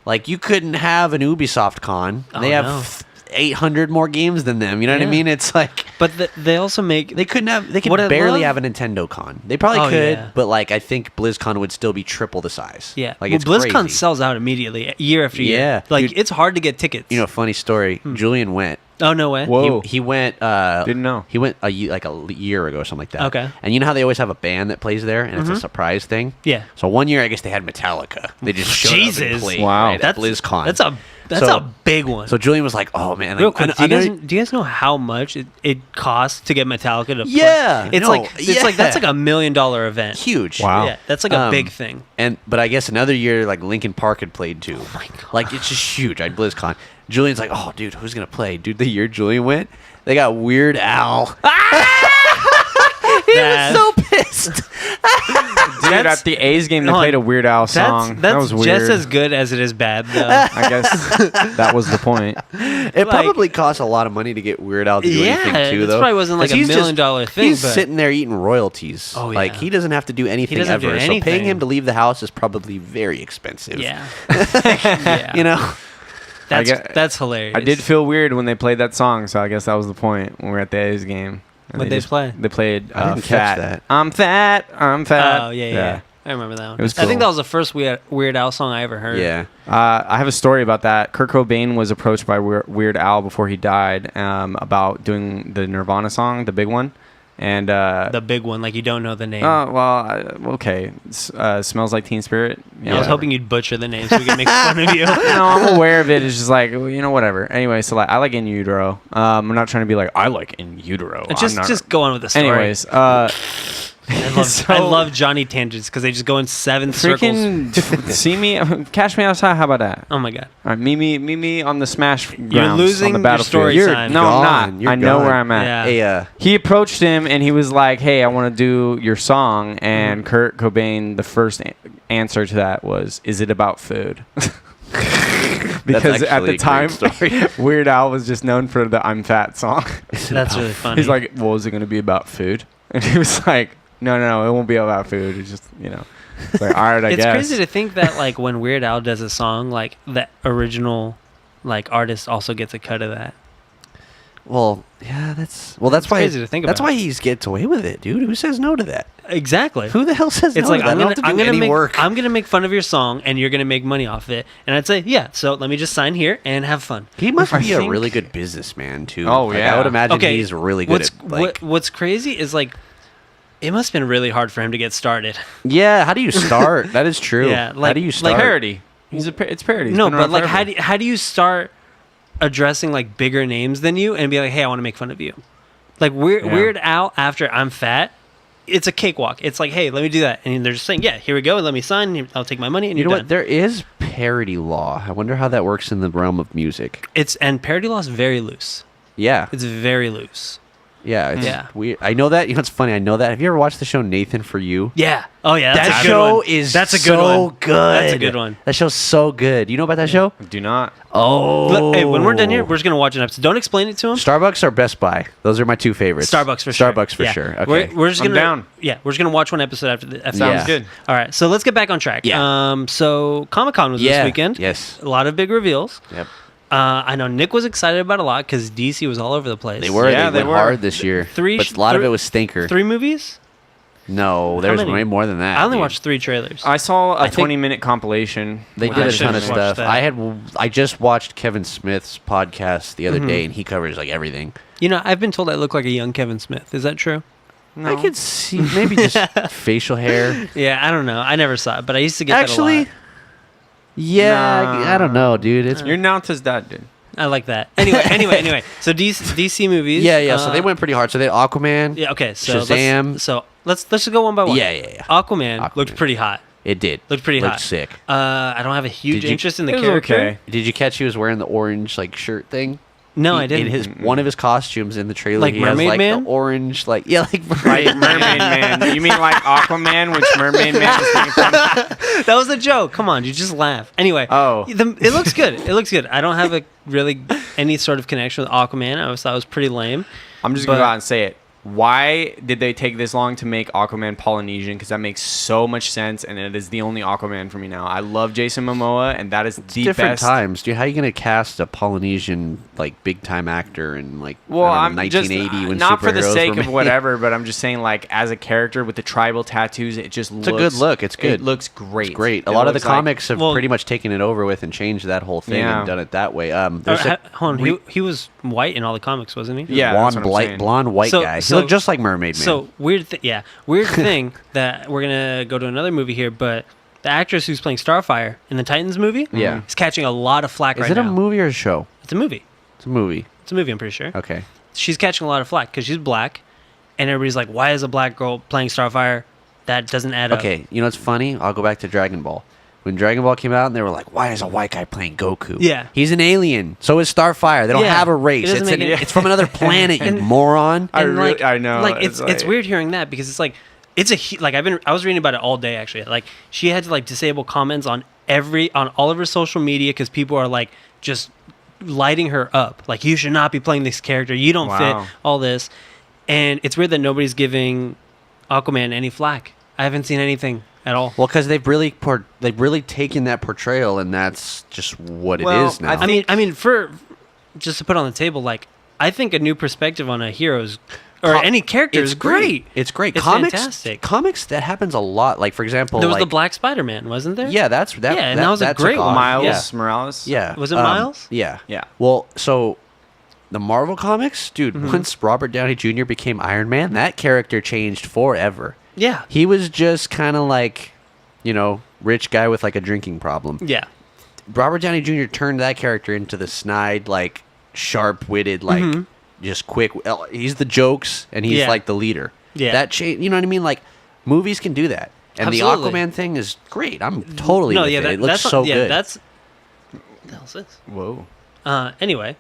Like you couldn't have an Ubisoft con. Oh, They have no. 800 more games than them. You know what I Yeah. mean? It's like But they also make they couldn't have. They could What I barely love- have a Nintendo con. They probably Oh, could, yeah. but like I think BlizzCon would still be triple the size. yeah. Like Well, it's BlizzCon crazy. sells out immediately, year after year. Yeah. Like Dude, it's hard to get tickets. You know, funny story. Julian went. Oh no way. Whoa. He went. Didn't know. He went a year ago, or something like that. Okay. And you know how they always have a band that plays there, and it's a surprise thing. Yeah. So one year, I guess they had Metallica. They just showed up and Jesus. played. Wow. Right, at BlizzCon. That's So- a big one. So Julian was like, "Oh man, Real like, quick, I do you know- guys know how much it costs to get Metallica to play? Yeah, It's no, like that's like yeah. $1 million event. huge." Wow. Yeah, that's like a big thing. But I guess another year, like Linkin Park had played too. Oh my God. Like it's just huge. At BlizzCon, Julian's like, "Oh, dude, who's gonna play?" Dude, the year Julian went, they got Weird Al. He That- was so pissed. Dude, That's- at the A's game, they Hold on. played a Weird Al song. That's that was weird. just as good as it is bad, though. I guess that was the point. It Like- probably costs a lot of money to get Weird Al to do Yeah, anything too, this though. probably wasn't like 'Cause a he's $1 just- million thing, He's but- sitting there eating royalties. Oh, Like yeah. he doesn't have to do anything doesn't do ever. So paying anything. him to leave the house is probably very expensive. yeah. Yeah. You know. That's hilarious. I did feel weird when they played that song, so I guess that was the point when we were at the A's game. And What'd they just- play? They played I didn't Fat. catch that. I'm fat. I'm fat. Oh yeah. I remember that one. It was I think cool. that was the first Weird Al song I ever heard. Yeah. I have a story about that. Kurt Cobain was approached by Weird Al before he died about doing the Nirvana song, the big one. And The big one, like you don't know the name. okay. Smells Like Teen Spirit. I was hoping you'd butcher the name so we could make fun of you. No, I'm aware of it. It's just like, well, whatever. Anyway, so like I like In Utero. I'm not trying to be like I like In Utero. Just go on with the story. Anyways, I love Johnny tangents because they just go in 7 circles. freaking see me, catch me outside. How about that? Oh my god. All right, meet me on the Smash grounds losing on the your battlefield. story time. No, Gone. I'm not. You're I know gone. where I'm at. Yeah. Hey, He approached him and he was like, "Hey, I want to do your song." And Kurt Cobain, the first answer to that was, "Is it about food?" Because at actually the a time, great story. Weird Al was just known for the "I'm Fat" song. That's really funny. He's like, "Well, is it going to be about food?" And he was like, No, it won't be about food. It's just, it's like, all right, I it's guess. crazy to think that like when Weird Al does a song, like the original like artist also gets a cut of that. well, yeah, that's why crazy to think That's about. why he gets away with it, dude. Who says no to that? Exactly. Who the hell says It's no like to that? I'm I don't have to gonna do any make work. I'm gonna make fun of your song and you're gonna make money off it. And I'd say, yeah. So let me just sign here and have fun. He must I be a think- really good businessman too. Oh, Like, yeah. I would imagine Okay, he's really good at what's crazy is like it must have been really hard for him to get started. Yeah, how do you start? That is true. Yeah, how like- do you like start? parody. It's parody. It's No, been but around like forever. how do you start addressing like bigger names than you and be like, hey, I want to make fun of you? Like Yeah. Weird Al after I'm Fat, it's a cakewalk. It's like, hey, let me do that, and they're just saying, yeah, here we go, let me sign. I'll take my money, and You know you're what? done. There is parody law. I wonder how that works in the realm of music. And parody law is very loose. Yeah, It's very loose. yeah, it's Yeah. weird. I know that. You know, it's funny. I know that. Have you ever watched the show Nathan for You? Yeah. Oh yeah. That's That a good show one. is That's a good so one. good. That's a good one. That show's so good. You know about that show? Do not. Oh, Look, hey, when we're done here, we're just gonna watch an episode. Don't explain it to him. Starbucks or Best Buy. Those are my two favorites. Starbucks for sure. Starbucks for Yeah. sure. Okay. We're just I'm gonna down. Yeah, we're just gonna watch one episode after the episode. Sounds Yeah. good. All right, so let's get back on track. Yeah. So Comic-Con was this weekend. Yes. A lot of big reveals. Yep. I know Nick was excited about a lot because DC was all over the place. They were. Yeah, they they went were. hard this year. But a lot of it was stinker. 3 movies. No, there's many? way more than that. I only dude. watched 3 trailers. I saw a I think- 20-minute compilation. They with did I a that should've ton of shit. watched stuff. that. I just watched Kevin Smith's podcast the other Mhm. day, and he covers like everything. You know, I've been told I look like a young Kevin Smith. Is that true? No. I could see maybe just facial hair. Yeah, I don't know. I never saw it, but I used to get Actually, that yeah, Nah. I don't know, dude. It's You're not his dad, dude. a lot. I like that. Anyway. So DC movies. yeah. So they uh, went pretty hard. So they had Aquaman. Yeah. Okay. So Shazam. let's just go one by one. Yeah. Aquaman looked pretty hot. It did. Looked pretty Looked hot. sick. I don't have a huge Did you- interest in the It was character. okay. Did you catch he was wearing the orange like shirt thing? No, He- I didn't. In his one of his costumes in the trailer, Like he has Mermaid like Man? the orange, like Like Mermaid Man. You mean like Aquaman, which Mermaid Man is making fun of? That was a joke. Come on, you just laugh. Anyway, Oh. it looks good. It looks good. I don't have a really any sort of connection with Aquaman. I always thought it was pretty lame. I'm just going to But- go out and say it. Why did they take this long to make Aquaman Polynesian? Because that makes so much sense, and it is the only Aquaman for me now. I love Jason Momoa, and that is the different best. times, dude. How are you gonna cast a Polynesian like big time actor in like Well, I I'm don't know, just 1980 when not for the superheroes sake were of made? whatever, but I'm just saying, like, as a character with the tribal tattoos, it just looks. a good look. It's good. It looks great. It's great. A It lot of the looks like- comics have Well- pretty much taken it over with and changed that whole thing Yeah. and done it that way. There's a Hold on, he was white in all the comics, wasn't he? Yeah, that's what I'm blonde, saying. blonde white So- guy. so- he looked just like Mermaid Man. So weird thing that we're gonna go to another movie here, but the actress who's playing Starfire in the Titans movie, Yeah. is catching a lot of flack is right it a now. movie or a show? It's a movie. It's a movie. It's a movie. I'm pretty sure. Okay. She's catching a lot of flack because she's black, and everybody's like, "Why is a black girl playing Starfire? That doesn't add up." Okay. You know what's funny? I'll go back to Dragon Ball. When Dragon Ball came out, and they were like, "Why is a white guy playing Goku?" Yeah. he's an alien. So is Starfire. They don't Yeah. have a It race. doesn't It's, make any- it's from another planet. You And- moron. I And, really- I know, Like it's it's like- weird hearing that because it's like it's like I was reading about it all day actually. Like she had to like disable comments on all of her social media because people are like just lighting her up. Like you should not be playing this character. You don't Wow. fit all this. And it's weird that nobody's giving Aquaman any flack. I haven't seen anything at all. Well, because they've really taken that portrayal, and that's just what Well, it is now. I mean, for just to put on the table, like I think a new perspective on a hero's or Com- any character it's is great. It's great. It's Comics, fantastic. Comics that happens a lot. Like for example, There was the like- Black Spider-Man, wasn't there? Yeah, that's that. Yeah, and that was a took great off. one. Miles Yeah. Morales. Yeah. Was it Miles? Yeah. Yeah. Well, so the Marvel comics, dude, once Robert Downey Jr. became Iron Man, that character changed forever. Yeah. He was just kind of like, rich guy with like a drinking problem. Yeah. Robert Downey Jr. turned that character into the snide, like sharp-witted, like just quick. He's the jokes, and he's Yeah. like the leader. Yeah. That change. You know what I mean? Like movies can do that, and Absolutely. the Aquaman thing is great. I'm totally No, with yeah, it. It looks that's so yeah, good. that's. What the hell is this? Whoa. Anyway,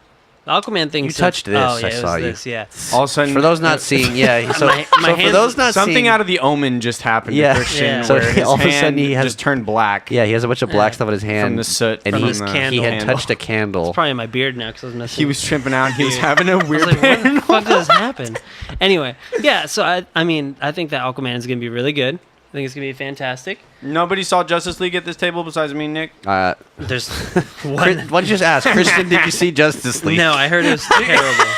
the Aquaman thing. You touched this, Oh, yeah, I it was saw you. this, Yeah. All of a sudden, For those not seeing, yeah. So, My so for hands- those not something seeing, out of The Omen just happened Yeah. to Christian, Yeah. So where his all of a hand sudden he has- just turned black. yeah, he has a bunch of black stuff on his hand From the soot and from he, the he candle. had touched a candle. It's probably in my beard now because I was messing. He was tripping out. He was Dude. having a I was weird like, what the pain. fuck did this happen? Anyway, yeah. So I mean, I think that Aquaman is gonna be really good. I think it's gonna be fantastic. Nobody saw Justice League at this table besides me and Nick. There's Chris, one. why don't you just ask, Christian? Did you see Justice League? No, I heard it was terrible.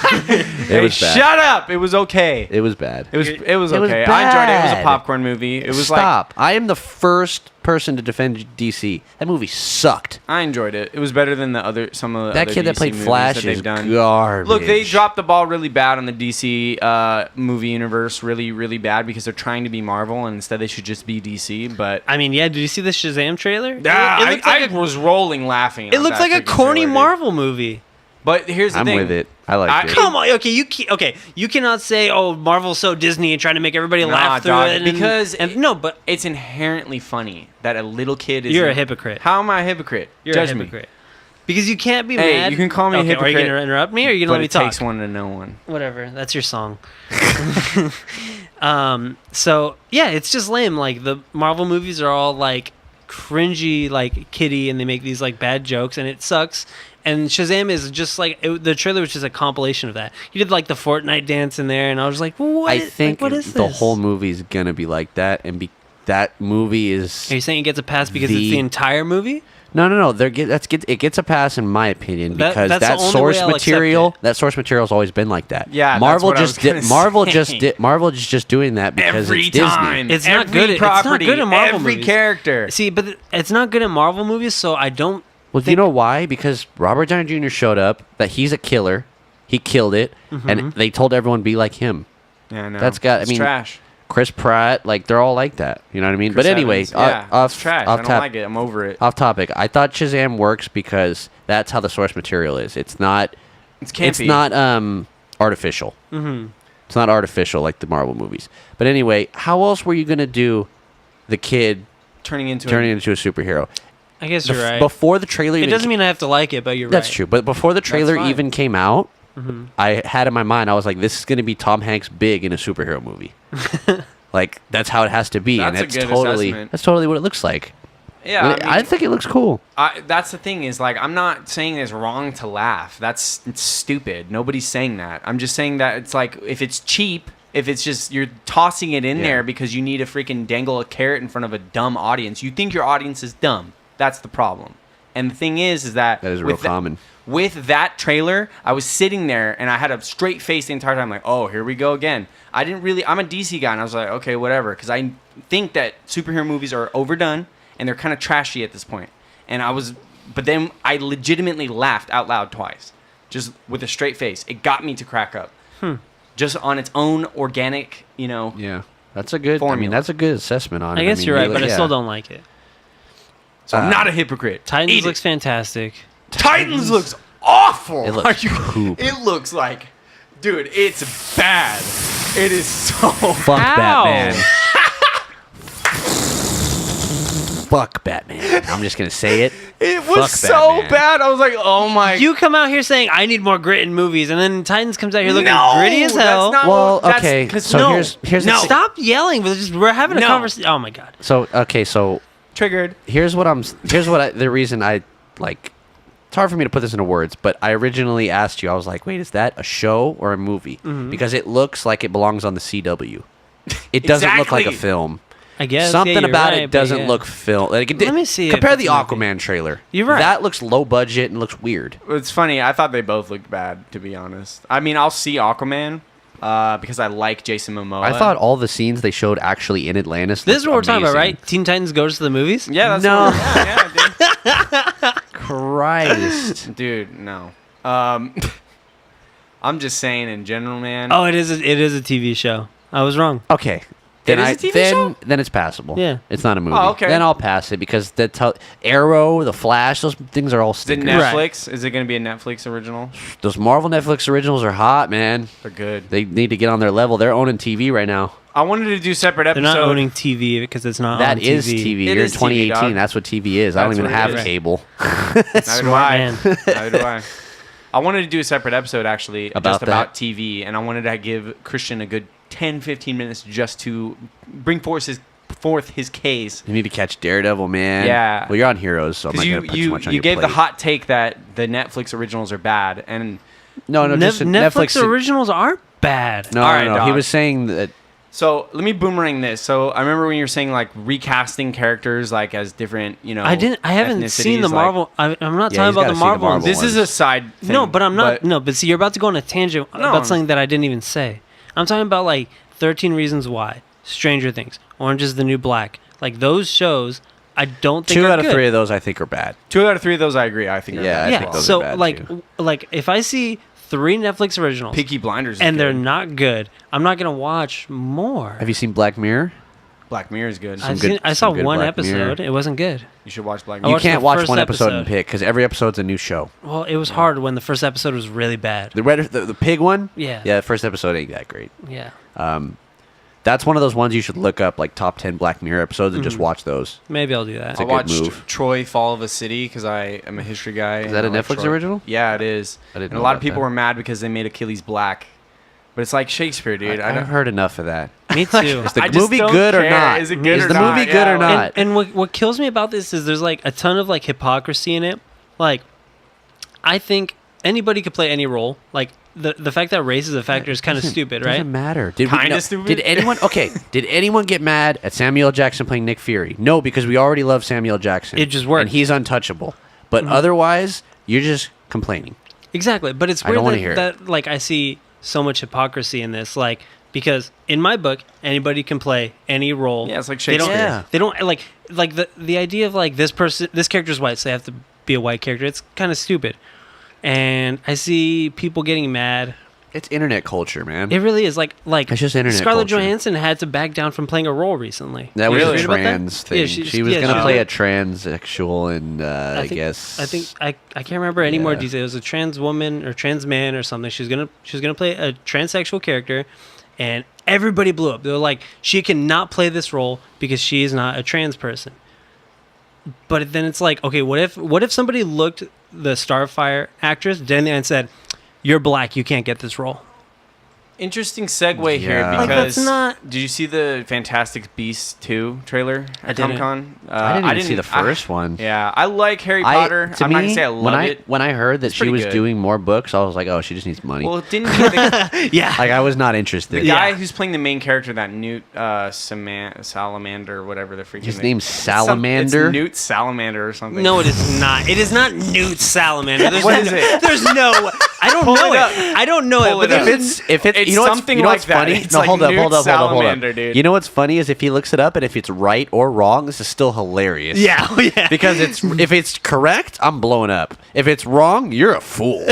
It was bad. Shut up! It was okay. It was bad. It was okay. I enjoyed it. It was bad. a popcorn movie. It was Stop. I am the first person to defend DC. That movie sucked. I enjoyed it. It was better than some of the That other kid that DC played movies Flash that is they've done. garbage. Look, they dropped the ball really bad on the DC movie universe, really, really bad because they're trying to be Marvel and instead they should just be DC. But I mean, yeah. Did you see the Shazam trailer? ah, it looked like I was rolling laughing. it looked like a corny Marvel movie. But here's the I'm thing. with it. I liked it. Come on, okay, you cannot say, "Oh, Marvel's so Disney" and trying to make everybody Nah, laugh through dog, it. because no, but it's inherently funny that a little kid is. you're a hypocrite. How am I a hypocrite? You're Judge a me. hypocrite because you can't be Hey, mad. you can call me a okay, Are you hypocrite, gonna interrupt me, or are you gonna But let me it talk? takes one to know one. Whatever, that's your song. So yeah, it's just lame. Like the Marvel movies are all like cringy, like kiddie, and they make these like bad jokes, and it sucks. And Shazam is just like the trailer was just a compilation of that. He did like the Fortnite dance in there, and I was like, what? I think what is the this? whole movie's gonna be like that, and that movie is. Are you saying it gets a pass because it's the entire movie? No. It gets a pass in my opinion because That's the that only source way I'll accept material. it. That source material's always been like that. Yeah, that's Marvel what I was just did. gonna Marvel say. just did. Marvel is just doing that because Every it's time. Disney. It's not Every good. It's not property, good in Marvel every movies. character. See, but it's not good in Marvel movies, so I don't. Well, you know why? Because Robert Downey Jr. showed up. That he's a killer. He killed it, and they told everyone be like him. Yeah, no. That's got- I It's mean, trash. Chris Pratt, like they're all like that. You know what I mean? Chris but anyway, Evans. Yeah, off, it's trash. off I don't top- like it. I'm over it. Off topic. I thought Shazam works because that's how the source material is. It's not. It's campy. It's not artificial. Mm-hmm. It's not artificial like the Marvel movies. But anyway, how else were you gonna do the kid turning into turning into a superhero? I guess you're right. Before the trailer, It even doesn't mean I have to like it, but you're that's right. true. But before the trailer fine. even came out, Mm-hmm. I had in my mind, I was like, this is gonna be Tom Hanks big in a superhero movie. Like that's how it has to be, and That's a that's good totally assessment. that's totally what it looks like. Yeah, And I think it looks cool. that's the thing is like I'm not saying it's wrong to laugh. It's stupid. Nobody's saying that. I'm just saying that it's like if it's cheap, if it's just you're tossing it in Yeah. there because you need to freaking dangle a carrot in front of a dumb audience. You think your audience is dumb. That's the problem. And the thing is that That is real with the- common. With that trailer, I was sitting there and I had a straight face the entire time, like, oh, here we go again. I'm a DC guy, and I was like, okay, whatever, because I think that superhero movies are overdone and they're kind of trashy at this point. But then I legitimately laughed out loud twice, just with a straight face. It got me to crack up, just on its own organic, Yeah, that's a good. I Formula. mean, that's a good assessment on it. I guess mean, you're right, really- but I yeah. still don't like it. So I'm not a hypocrite. Titans Eat it. looks fantastic. Titans looks awful. It looks poop. It looks like, dude, it's bad. It is so. Fuck Ow. Batman. Fuck Batman. I'm just gonna say it. It was Fuck so Batman. bad. I was like, oh my. You come out here saying I need more grit in movies, and then Titans comes out here looking No, gritty as hell. That's not Well, that's- okay, 'cause so no, here's the no. thing. Stop yelling! We're having a No. conversation. Oh my god! So Triggered. here's what the reason I like. It's hard for me to put this into words, but I originally asked you. I was like, wait, is that a show or a movie? Mm-hmm. Because it looks like it belongs on the CW. It doesn't look like a Exactly. film. I guess Something yeah, you're about right, it but doesn't yeah. look film. Like Let me see if Compare it's the a movie. Aquaman trailer. You're right. That looks low budget and looks weird. It's funny. I thought they both looked bad, to be honest. I mean, I'll see Aquaman because I like Jason Momoa. I thought all the scenes they showed actually in Atlantis. This is what we're looked talking about, amazing. right? Teen Titans goes to the movies. Yeah, that's No. what yeah, Christ. dude. Dude, no. I'm just saying in general, man. Oh, it is a TV show. I was wrong. Okay. Then It is a TV show? then it's passable. Yeah. It's not a movie. Oh, okay. Then I'll pass it because Arrow, The Flash, those things are all Is it stinkers. Netflix? Is it going to be a Netflix original? Those Marvel Netflix originals are hot, man. They're good. They need to get on their level. They're owning TV right now. I wanted to do separate They're episodes. not owning TV because it's not That on is TV. TV. It You're is in TV, 2018. dog. That's what TV is. I don't That's even what it have is. cable. Neither do Smart I. man. Neither do I. I wanted to do a separate episode actually About just about that? TV, and I wanted to give Christian a good 10-15 minutes just to bring forth his case. You need to catch Daredevil, man. Yeah. Well, you're on Heroes, so I'm Because not going to put too much on you your gave the plate. hot take that the Netflix originals are bad, and No, just Netflix originals aren't bad. No, All right, no. He dog. was saying that. so let me boomerang this. So I remember when you were saying like recasting characters like as different, I haven't seen the ethnicities, like- Marvel. I'm not Yeah, talking he's about gotta the see the Marvel. Marvel This is ones. a side thing. No, but I'm not. No, but see, you're about to go on a tangent No. about something that I didn't even say. I'm talking about like 13 Reasons Why, Stranger Things, Orange is the New Black. Like those shows, I don't think 2 are out of good. 3 of those I think are bad. 2 out of 3 of those I agree. I think. are Yeah, bad I as Yeah. think well. those are So bad, like, too. like if I see 3 Netflix originals Peaky Blinders, is and they're good. not good, I'm not gonna watch more. Have you seen Black Mirror? Black Mirror is good. I saw some good one Black Mirror. episode. It wasn't good. You should watch Black I Mirror. You watched can't the watch first one episode and episode. pick because every episode's a new show. Well, it was hard when the first episode was really bad. The pig one? Yeah. Yeah, the first episode ain't that great. Yeah. That's one of those ones you should look up, like top 10 Black Mirror episodes, and just watch those. Maybe I'll do that. It's a I good watched move. Troy Fall of a City because I am a history guy. Is that and a I like Netflix Troy. original? Yeah, it is. I didn't And a know lot about of people that. were mad because they made Achilles black. But it's like Shakespeare, dude. I I've don't. heard enough of that. Me too. Is the I just movie don't good or care. not? Is it good Is or the not? movie good or Yeah. not? And what kills me about this is there's like a ton of like hypocrisy in it. Like, I think anybody could play any role. Like the fact that race is a factor is kind of stupid, right? Doesn't matter. Did Kinda stupid? Did anyone? Okay. Did anyone get mad at Samuel L. Jackson playing Nick Fury? No, because we already love Samuel L. Jackson. It just worked. and he's untouchable. But otherwise, you're just complaining. Exactly, but it's I weird don't wanna that, hear it. that like I see so much hypocrisy in this. Like because in my book, anybody can play any role. Yeah, it's like They don't. Shakespeare. Yeah. They don't like the idea of like this character's white, so they have to be a white character. It's kind of stupid, and I see people getting mad. It's internet culture, man. It really is like It's just internet Scarlett culture. Johansson had to back down from playing a role recently. That was Really? a Read about that? trans thing. Yeah, she was yeah, gonna she play did. a transsexual, and I guess I think I can't remember any more Yeah. details. It was a trans woman or trans man or something. She was gonna play a transsexual character, and everybody blew up. They were like, she cannot play this role because she is not a trans person. But then it's like, okay, what if somebody looked the Starfire actress dead and said, "You're black, you can't get this role." Interesting segue here Yeah. because Like, that's not- did you see the Fantastic Beasts 2 trailer I at didn't. Comic-Con? I didn't even see the first one. Yeah, I like Harry Potter. To I'm me, not gonna say I love when I heard that It's she pretty was good. doing more books, I was like, oh, she just needs money. Well, didn't he, the Yeah, like I was not interested. guy Yeah. who's playing the main character, that Newt Salamander, whatever the freaking His name- name's It's Salamander? It's Newt Salamander or something. no, it is not. It is not Newt Salamander. There's What no, is it? There's no. I don't Pull know it it. up. I don't know Pull it. it But up. there's If it's It's you know what's, something you know like what's that. funny? It's No, like hold up. Newt Hold Salamander, up. dude. You know what's funny is if he looks it up and if it's right or wrong, this is still hilarious. yeah, yeah. Because if it's correct, I'm blowing up. If it's wrong, you're a fool.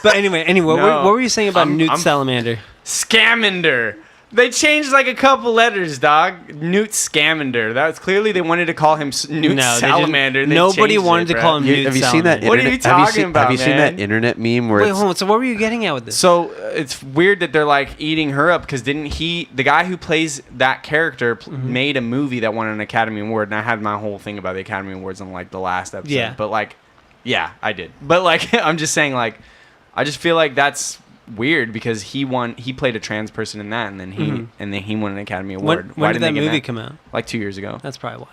But anyway, No. what were you saying about Newt I'm- Salamander? Scamander. They changed like a couple letters, dog. Newt Scamander. That's clearly they wanted to call him Newt No, they Salamander. didn't. They Nobody changed wanted it, to call bro. him Newt have you seen that? Salamander. What are you internet- have talking seen, about, Have you seen man? that internet meme where Wait, it's hold on. So what were you getting at with this? So it's weird that they're like eating her up because didn't he, the guy who plays that character, made a movie that won an Academy Award, and I had my whole thing about the Academy Awards on like the last episode. Yeah. But like, yeah, I did. But like, I'm just saying, like, I just feel like that's weird because he played a trans person in that, and then he won an Academy Award. when did didn't that they get movie come out? Like 2 years ago. That's probably why.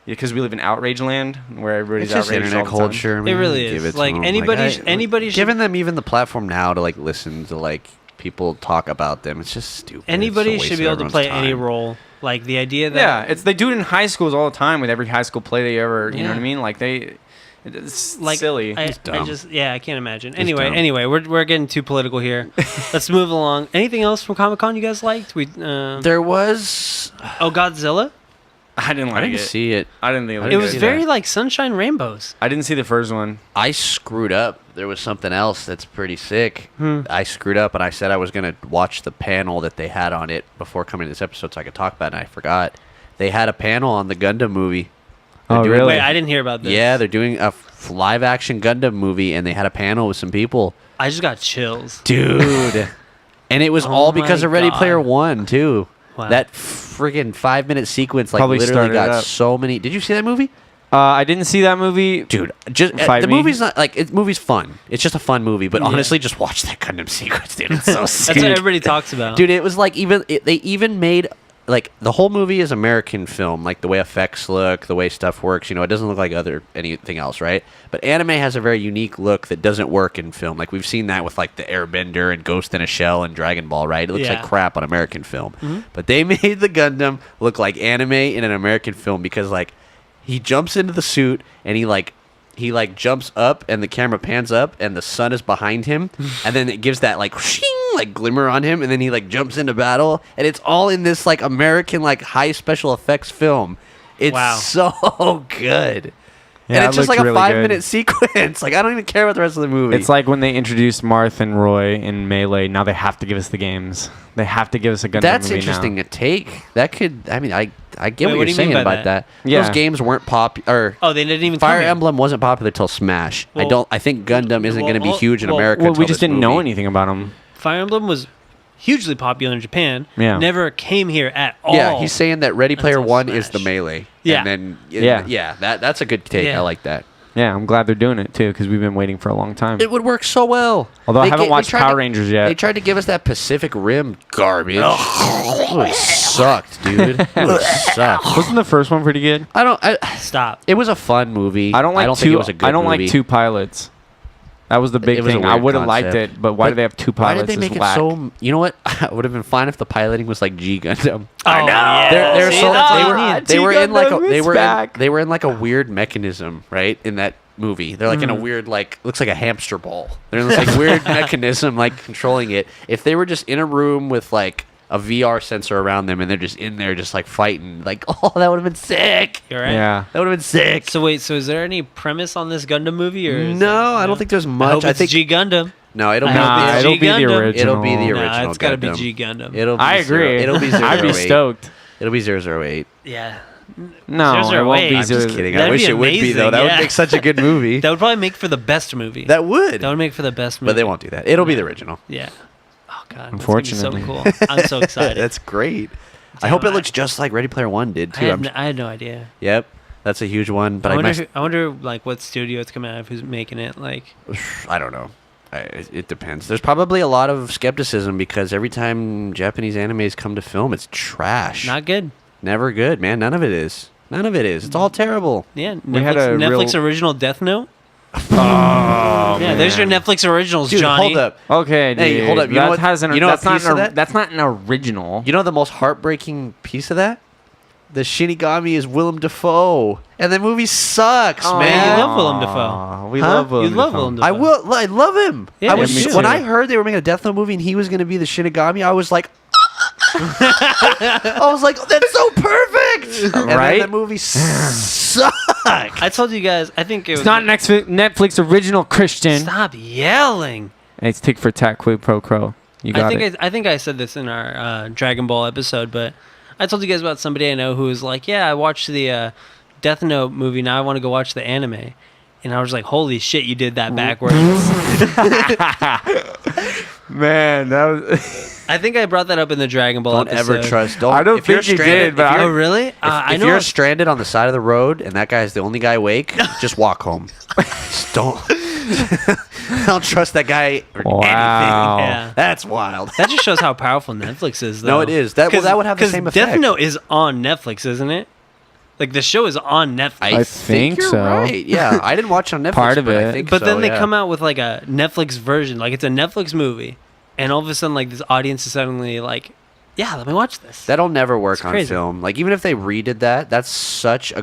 Yeah, because we live in outrage land where everybody's it's just outraged internet all the time. culture. It man. really Give is. it to Like, them. anybody should- giving them even the platform now to like listen to like people talk about them. It's just stupid. Anybody It's a should waste be of able to play everyone's any time. role. Like the idea that Yeah, they do it in high schools all the time with every high school play they ever. You know Yeah. what I mean? Like it's like silly. I dumb. I can't imagine. dumb. Anyway, we're getting too political here. Let's move along. Anything else from Comic Con you guys liked? There was Godzilla. I didn't like I didn't it. see it. I didn't think it was. It was see good. very that. like sunshine rainbows. I didn't see the first one. I screwed up. There was something else that's pretty sick. Hmm. I screwed up, and I said I was gonna watch the panel that they had on it before coming to this episode, so I could talk about it. And I forgot. They had a panel on the Gundam movie. They're Oh, doing- really? Wait, I didn't hear about this. Yeah, they're doing a live action Gundam movie, and they had a panel with some people. I just got chills. Dude. And it was Oh all because my of Ready God. Player One, too. Wow. That friggin' 5-minute sequence, like, Probably literally started got it up. so many. Did you see that movie? I didn't see that movie. Dude, just Fight the me. movie's not like movie's fun. It's just a fun movie, but Yeah. honestly, just watch that Gundam sequence, dude. It's so sick. That's what everybody talks about. Dude, it was like they even made like the whole movie is American film, like the way effects look, the way stuff works. You know, it doesn't look like anything else, right? But anime has a very unique look that doesn't work in film. Like we've seen that with like the Airbender and Ghost in a Shell and Dragon Ball, right? It looks Yeah. like crap on American film. But they made the Gundam look like anime in an American film because like he jumps into the suit and he jumps up and the camera pans up and the sun is behind him and then it gives that like shing, like glimmer on him and then he like jumps into battle and it's all in this like American like high special effects film. It's Wow. so good. Yeah, and it it's just looked like a really 5-minute good. sequence. Like I don't even care about the rest of the movie. It's like when they introduced Marth and Roy in Melee. Now they have to give us the games. They have to give us a Gundam that's movie interesting now. to take. That could I mean I get Wait, what what you're do you mean saying by about that? that. Yeah. Those games weren't popular. Oh, they didn't even Fire come here. Emblem wasn't popular till Smash. Well- I think Gundam isn't going to be well, huge in well, America. Well, we till just this didn't know movie. anything about them. Fire Emblem was hugely popular in Japan. Yeah. Never came here at all. Yeah, he's saying that Ready Player Until One is the Smash. Melee. Yeah. And then Yeah. that's a good take. Yeah. I like that. Yeah, I'm glad they're doing it too because we've been waiting for a long time. It would work so well. Although I They haven't watched tried Power to- Rangers yet. They tried to give us that Pacific Rim garbage. It really sucked, dude. It really sucked. Wasn't the first one pretty good? Stop. It was a fun movie. I don't like think two. it was a good I don't movie. like two pilots. That was the big It was a thing. I weird would have liked concept. it, but why do they have two Why pilots? did they make It's it whack. so? You know what? It would have been fine if the piloting was like G Gundam. I know. They're See, so that's they all were you need. they were in like a Gundam they is were back. they were in like a weird mechanism, right? In that movie, they're like in a Mm. weird like looks like a hamster ball. They're in this like weird mechanism like controlling it. If they were just in a room with like a VR sensor around them and they're just in there just like fighting, like oh that would have been sick. You're right. Yeah. That would have been sick. So wait, so is there any premise on this Gundam movie or? is No, it- I don't think there's I much. hope I it's think G Gundam. no, it'll be Nah, G it'll be the Gundam. original. It'll be the Nah, original it's gotta be Gundam. G Gundam. It'll be I agree. It'll be 008. I'd be stoked. It'll be 008. Yeah. No, Zero it won't eight. be I'm I'm just zero- kidding. I That'd wish be it would be though. amazing, That yeah. would make such a good movie. That would probably make for the best movie. That would. That would make for the best movie. But they won't do that. It'll be the original. Yeah. Oh god. Unfortunately. That's gonna be so cool. I'm so excited. That's great. I hope it Damn, looks just like Ready Player One did I too. had, I had no idea. Yep, that's a huge one. But I wonder like what studio it's coming out of, who's making it. Like, I don't know. It depends. There's probably a lot of skepticism because every time Japanese animes come to film, it's trash. not good. Never good, man. None of it is. None of it is. It's all terrible. Yeah. We had Netflix, a Netflix original Death Note. Oh, Yeah, there's your Netflix originals, Dude, Johnny. hold up. Okay, Hey, dude. hold up. You that know what- has an, you know that's a not piece of an, that? that's not an original. You know the most heartbreaking piece of that? The Shinigami is Willem Dafoe, and the movie sucks, Aw. man. You love Willem Dafoe. Aw, We Huh? love Willem You love Dafoe. Willem Dafoe. I love him. Yeah, I was me when too. I heard they were making a Death Note movie and he was going to be the Shinigami, I was like, I was like, that's so perfect. And Right? then the movie sucked. I told you guys. I think it was. It's not Netflix original, Christian. Stop yelling. And it's tick for tack, quid pro quo. You got it. I think I said this in our Dragon Ball episode, but I told you guys about somebody I know who was like, "Yeah, I watched the Death Note movie. Now I want to go watch the anime." And I was like, "Holy shit, you did that backwards!" Man, that was. I think I brought that up in the DragonAll Don't episode. ever trust. Don't. I don't if you're think you stranded- did, but if I- you're- Oh really? If, I if know. you're stranded on the side of the road and that guy's the only guy awake, just walk home. Just don't. I don't trust that guy or Wow. anything. Yeah. That's wild. That just shows how powerful Netflix is, though. No, it is. That would have the same Death effect. Note is on Netflix, isn't it? Like the show is on Netflix. I think you're so. right. Yeah, I didn't watch on Netflix. Part of but I it. think But so, then they yeah. come out with like a Netflix version, like it's a Netflix movie, and all of a sudden, like this audience is suddenly like, "Yeah, let me watch this." That'll never work It's on crazy. film. Like even if they redid that, that's such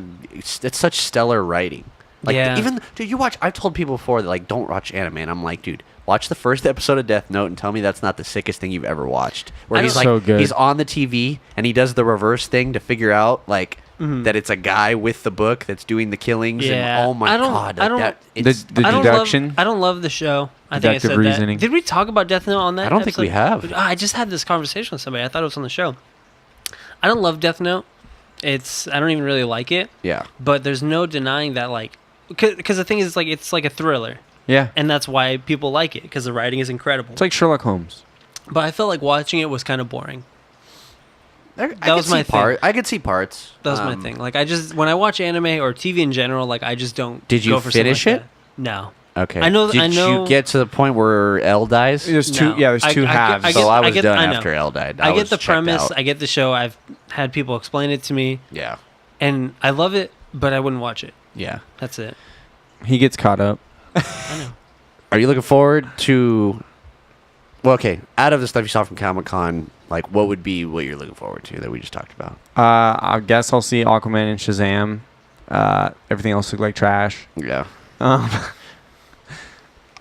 stellar writing. Like Yeah. even dude, you watch. I've told people before that like don't watch anime, and I'm like, dude, watch the first episode of Death Note and tell me that's not the sickest thing you've ever watched. Where I he's don't- like So good. he's on the TV and he does the reverse thing to figure out like that it's a guy with the book that's doing the killings. Yeah. And, oh my I don't- god, I don't- that, The it's, the I don't deduction. Love, I don't love the show. I think I Deductive said reasoning. that. Did we talk about Death Note on that? I don't think we episode? have. I just had this conversation with somebody. I thought it was on the show. I don't love Death Note. I don't even really like it. yeah. But there's no denying that, like, because the thing is, like, it's like a thriller, Yeah. and that's why people like it because the writing is incredible. It's like Sherlock Holmes. But I felt like watching it was kind of boring. That was my thing. I could see parts. That was my thing. Like, when I watch anime or TV in general, like, I just don't. Did you go for something finish like it? that. No. Okay. I know- Did I know- you get to the point where L dies? There's two. No. Yeah, there's two I halves. get- So I was I done know. after L died. I get was the checked premise. out. I get the show. I've had people explain it to me, Yeah. and I love it, but I wouldn't watch it. Yeah. That's it. He gets caught up. I know. Are you looking forward to? Well, okay. Out of the stuff you saw from Comic Con, like what would be what you're looking forward to that we just talked about? I guess I'll see Aquaman and Shazam. Everything else looked like trash. Yeah. Um,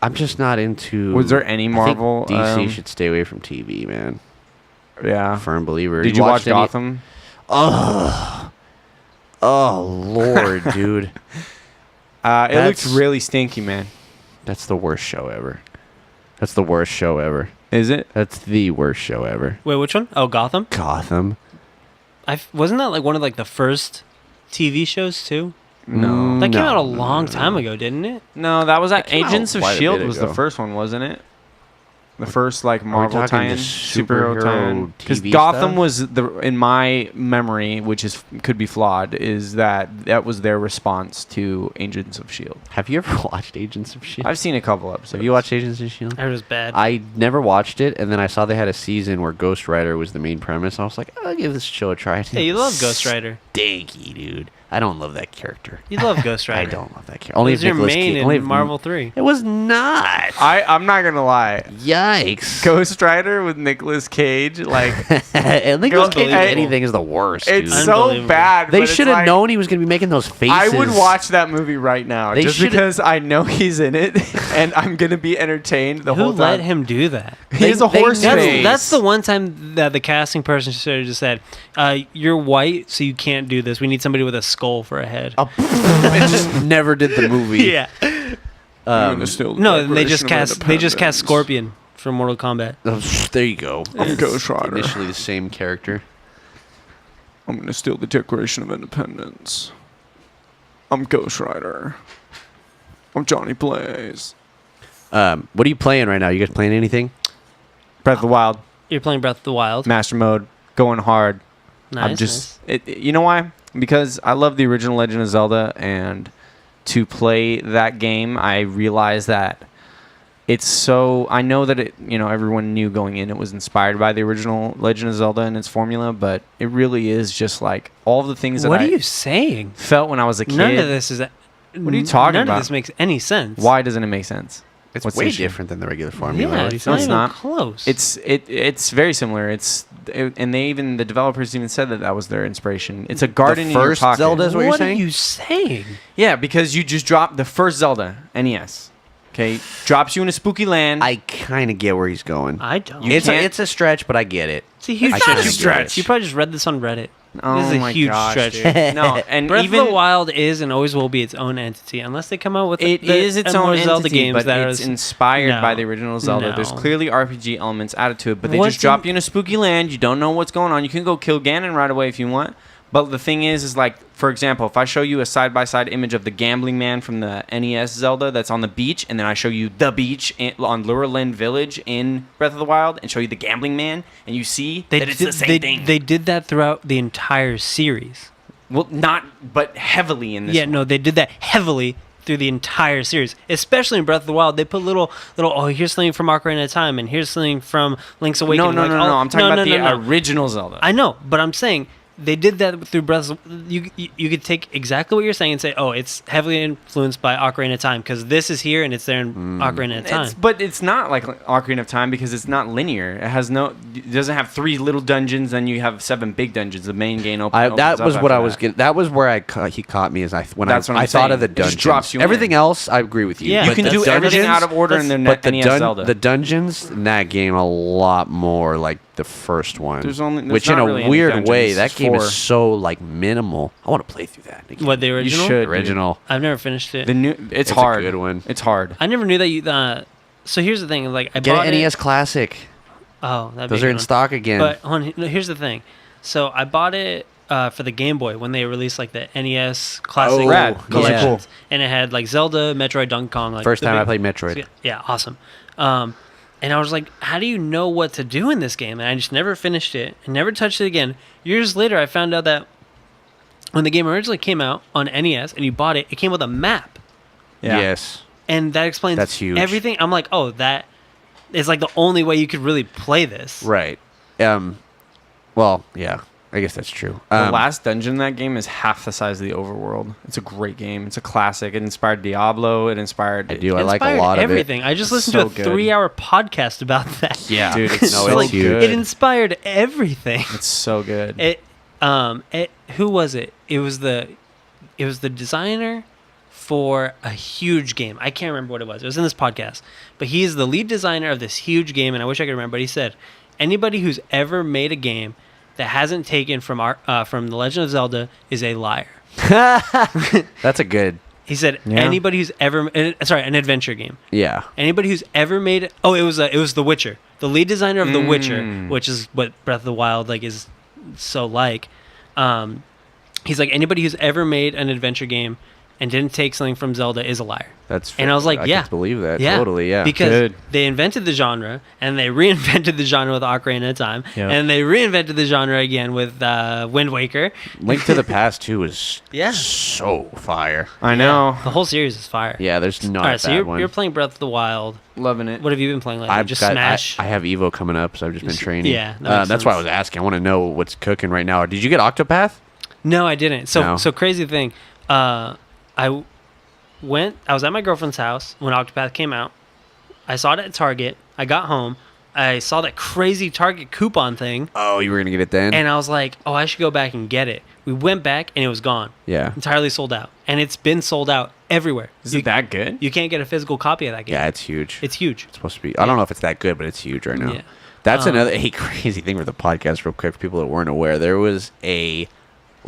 I'm just not into. Was there any I think Marvel, DC should stay away from TV, man. yeah. Firm believer. Did you watch watched any- Gotham? Oh Lord, dude. It That's- looked really stinky, man. That's the worst show ever. That's the worst show ever. Is it? That's the worst show ever. Wait, which one? Oh, Gotham. Gotham. Wasn't that like one of like the first TV shows too? No. That came No, out a no, long no, time no. ago, didn't it? No, that was at came out Agents of quite a Shield bit was the ago. first one, wasn't it? The first like Are we Marvel talking tie-in, just superhero superhero tie-in. Because TV Gotham stuff? was in my memory, which is could be flawed, is that was their response to Agents of Shield. Have you ever watched Agents of Shield? I've seen a couple episodes. Have you watched Agents of Shield? I heard it was bad. I never watched it, and then I saw they had a season where Ghost Rider was the main premise. I was like, I'll give this show a try. Hey, you love Ghost Rider. Stinky, dude. I don't love that character. You love Ghost Rider. I don't love that character. Only It was if your Nicolas main Cage. Only in if- Marvel 3. It was not. I'm not gonna lie. Yikes. Ghost Rider with Nicolas Cage, like and Nicolas Cage in Unbelievable. anything is the worst. it's dude. so Unbelievable. bad. They but it's should have like- known he was going to be making those faces. I would watch that movie right now They just should've- because I know he's in it and I'm gonna be entertained the Who whole let time. him do that? He has a They- horse that's- face. That's the one time that the casting person should have just said, "You're white, so you can't do this. We need somebody with a skull for a head." It just never did the movie. Yeah. No, they just cast Scorpion from Mortal Kombat. There you go. I'm Ghost Rider. Initially the same character. I'm gonna steal the Declaration of Independence. I'm Ghost Rider. I'm Johnny Blaze. What are you playing right now? You guys playing anything? Breath of the Wild, You're playing Breath of the Wild. Master Mode, going hard. Nice. I'm just, you know why? Because I love the original Legend of Zelda, and to play that game, I realized that it's so. I know that everyone knew going in it was inspired by the original Legend of Zelda and its formula, but it really is just like all the things that What I are you saying? felt when I was a kid. None of this is. What are you talking None about? of this makes any sense. Why doesn't it make sense? It's What's the way issue? different than the regular formula. Yeah, right? it's No, not it's even not. close. It's very similar. And the developers even said that was their inspiration. It's a garden The in your first pocket. Zelda is what you're saying? are you saying? Yeah, because you just dropped the first Zelda NES. Okay, drops you in a spooky land. I kind of get where he's going. I don't. You It's can't- it's a stretch, but I get it. It's a huge I stretch. kinda get it. You probably just read this on Reddit. oh this is a my huge gosh, stretch. dude. No, and Breath even of the Wild is and always will be its own entity unless they come out with it the is its own more entity, Zelda games but that it's are inspired No. by the original Zelda. There's No. clearly RPG elements added to it, but they What's just drop in- you in a spooky land. You don't know what's going on. You can go kill Ganon right away if you want. But the thing is like, for example, if I show you a side-by-side image of the gambling man from the NES Zelda that's on the beach, and then I show you the beach on Lurelin Village in Breath of the Wild, and show you the gambling man, and you see that it's the same thing. They did that throughout the entire series. Well, not, but heavily in this Yeah, one. no, they did that heavily through the entire series, especially in Breath of the Wild. They put little. Oh, here's something from Ocarina of Time, and here's something from Link's No, Awakening. no, like, no, all- no. I'm talking no, about no, the no, no. original Zelda. I know, but I'm saying they did that through Breath of you could take exactly what you're saying and say, oh, it's heavily influenced by Ocarina of Time because this is here and it's there in Ocarina of Time. But it's not like Ocarina of Time because it's not linear. It doesn't have 3 little dungeons, then you have 7 big dungeons. The main game opens That up was what after I was that. getting. That was where he caught me. When That's what I'm I thought of saying. the It just dungeons. drops you in. Everything else, I agree with you. Yeah, You But can the do everything dungeons- out of order in the but the NES Zelda. The dungeons in that game a lot more like the first one. There's which in not a really any weird dungeons. way, that There's game 4. is so like minimal. I want to play through that. again. What, the original? should. Original. I've never finished it. The new. It's It's a hard. good one. It's hard. I never knew that you. So here's the thing. Like I Get bought an it. NES Classic. Oh, that'd Those be are a in good one. stock again. But here's the thing. So I bought it for the Game Boy when they released like the NES Classic Oh, Rad. collections, Cool. and it had like Zelda, Metroid, Donkey Kong. Like First the time I big- played Metroid. Yeah, awesome. And I was like, how do you know what to do in this game? And I just never finished it and never touched it again. Years later, I found out that when the game originally came out on NES and you bought it, it came with a map. Yeah. Yes. And that explains That's huge. everything. I'm like, oh, that is like the only way you could really play this. Right. Well, yeah. I guess that's true. The last dungeon in that game is half the size of the overworld. It's a great game. It's a classic. It inspired Diablo. It inspired. I do. It I like a inspired lot of it. everything. I just listened so to a good. 3-hour podcast about that. Yeah. Dude, it's It's no, so it's huge. It inspired everything. It's so good. Who was it? It was the designer for a huge game. I can't remember what it was. It was in this podcast. But he is the lead designer of this huge game, and I wish I could remember. But he said, anybody who's ever made a game that hasn't taken from The Legend of Zelda is a liar. That's a good. He said, Yeah. anybody who's ever an adventure game. Yeah. Anybody who's ever made it was The Witcher. The lead designer of The Witcher, Mm. which is what Breath of the Wild like is so like. He's like, anybody who's ever made an adventure game and didn't take something from Zelda is a liar. That's. And I was like, yeah. can believe that. Yeah, Totally. Yeah. because Good. they invented the genre and they reinvented the genre with Ocarina of Time, Yep. and they reinvented the genre again with Wind Waker. Link to the Past 2 is Yeah. so fire. I know. The whole series is fire. Yeah. There's not All a right, so bad you're, one. you're playing Breath of the Wild. Loving it. What have you been playing lately? Just got- Smash. I have Evo coming up, so I've just been training. yeah, that makes that's why I sense. was asking. I want to know what's cooking right now. Did you get Octopath? No, I didn't. So No. so crazy thing. I was at my girlfriend's house when Octopath came out. I saw it at Target. I got home. I saw that crazy Target coupon thing, Oh, you were gonna get it then? and I was like, "Oh, I should go back and get it." We went back, and it was gone, yeah. entirely sold out, and it's been sold out everywhere. Is it that good? You can't get a physical copy of that game. Yeah, it's huge. It's huge. It's supposed to be. I don't know if it's that good, but it's huge right now. Yeah. That's another crazy thing with the podcast. Real quick, for people that weren't aware, there was a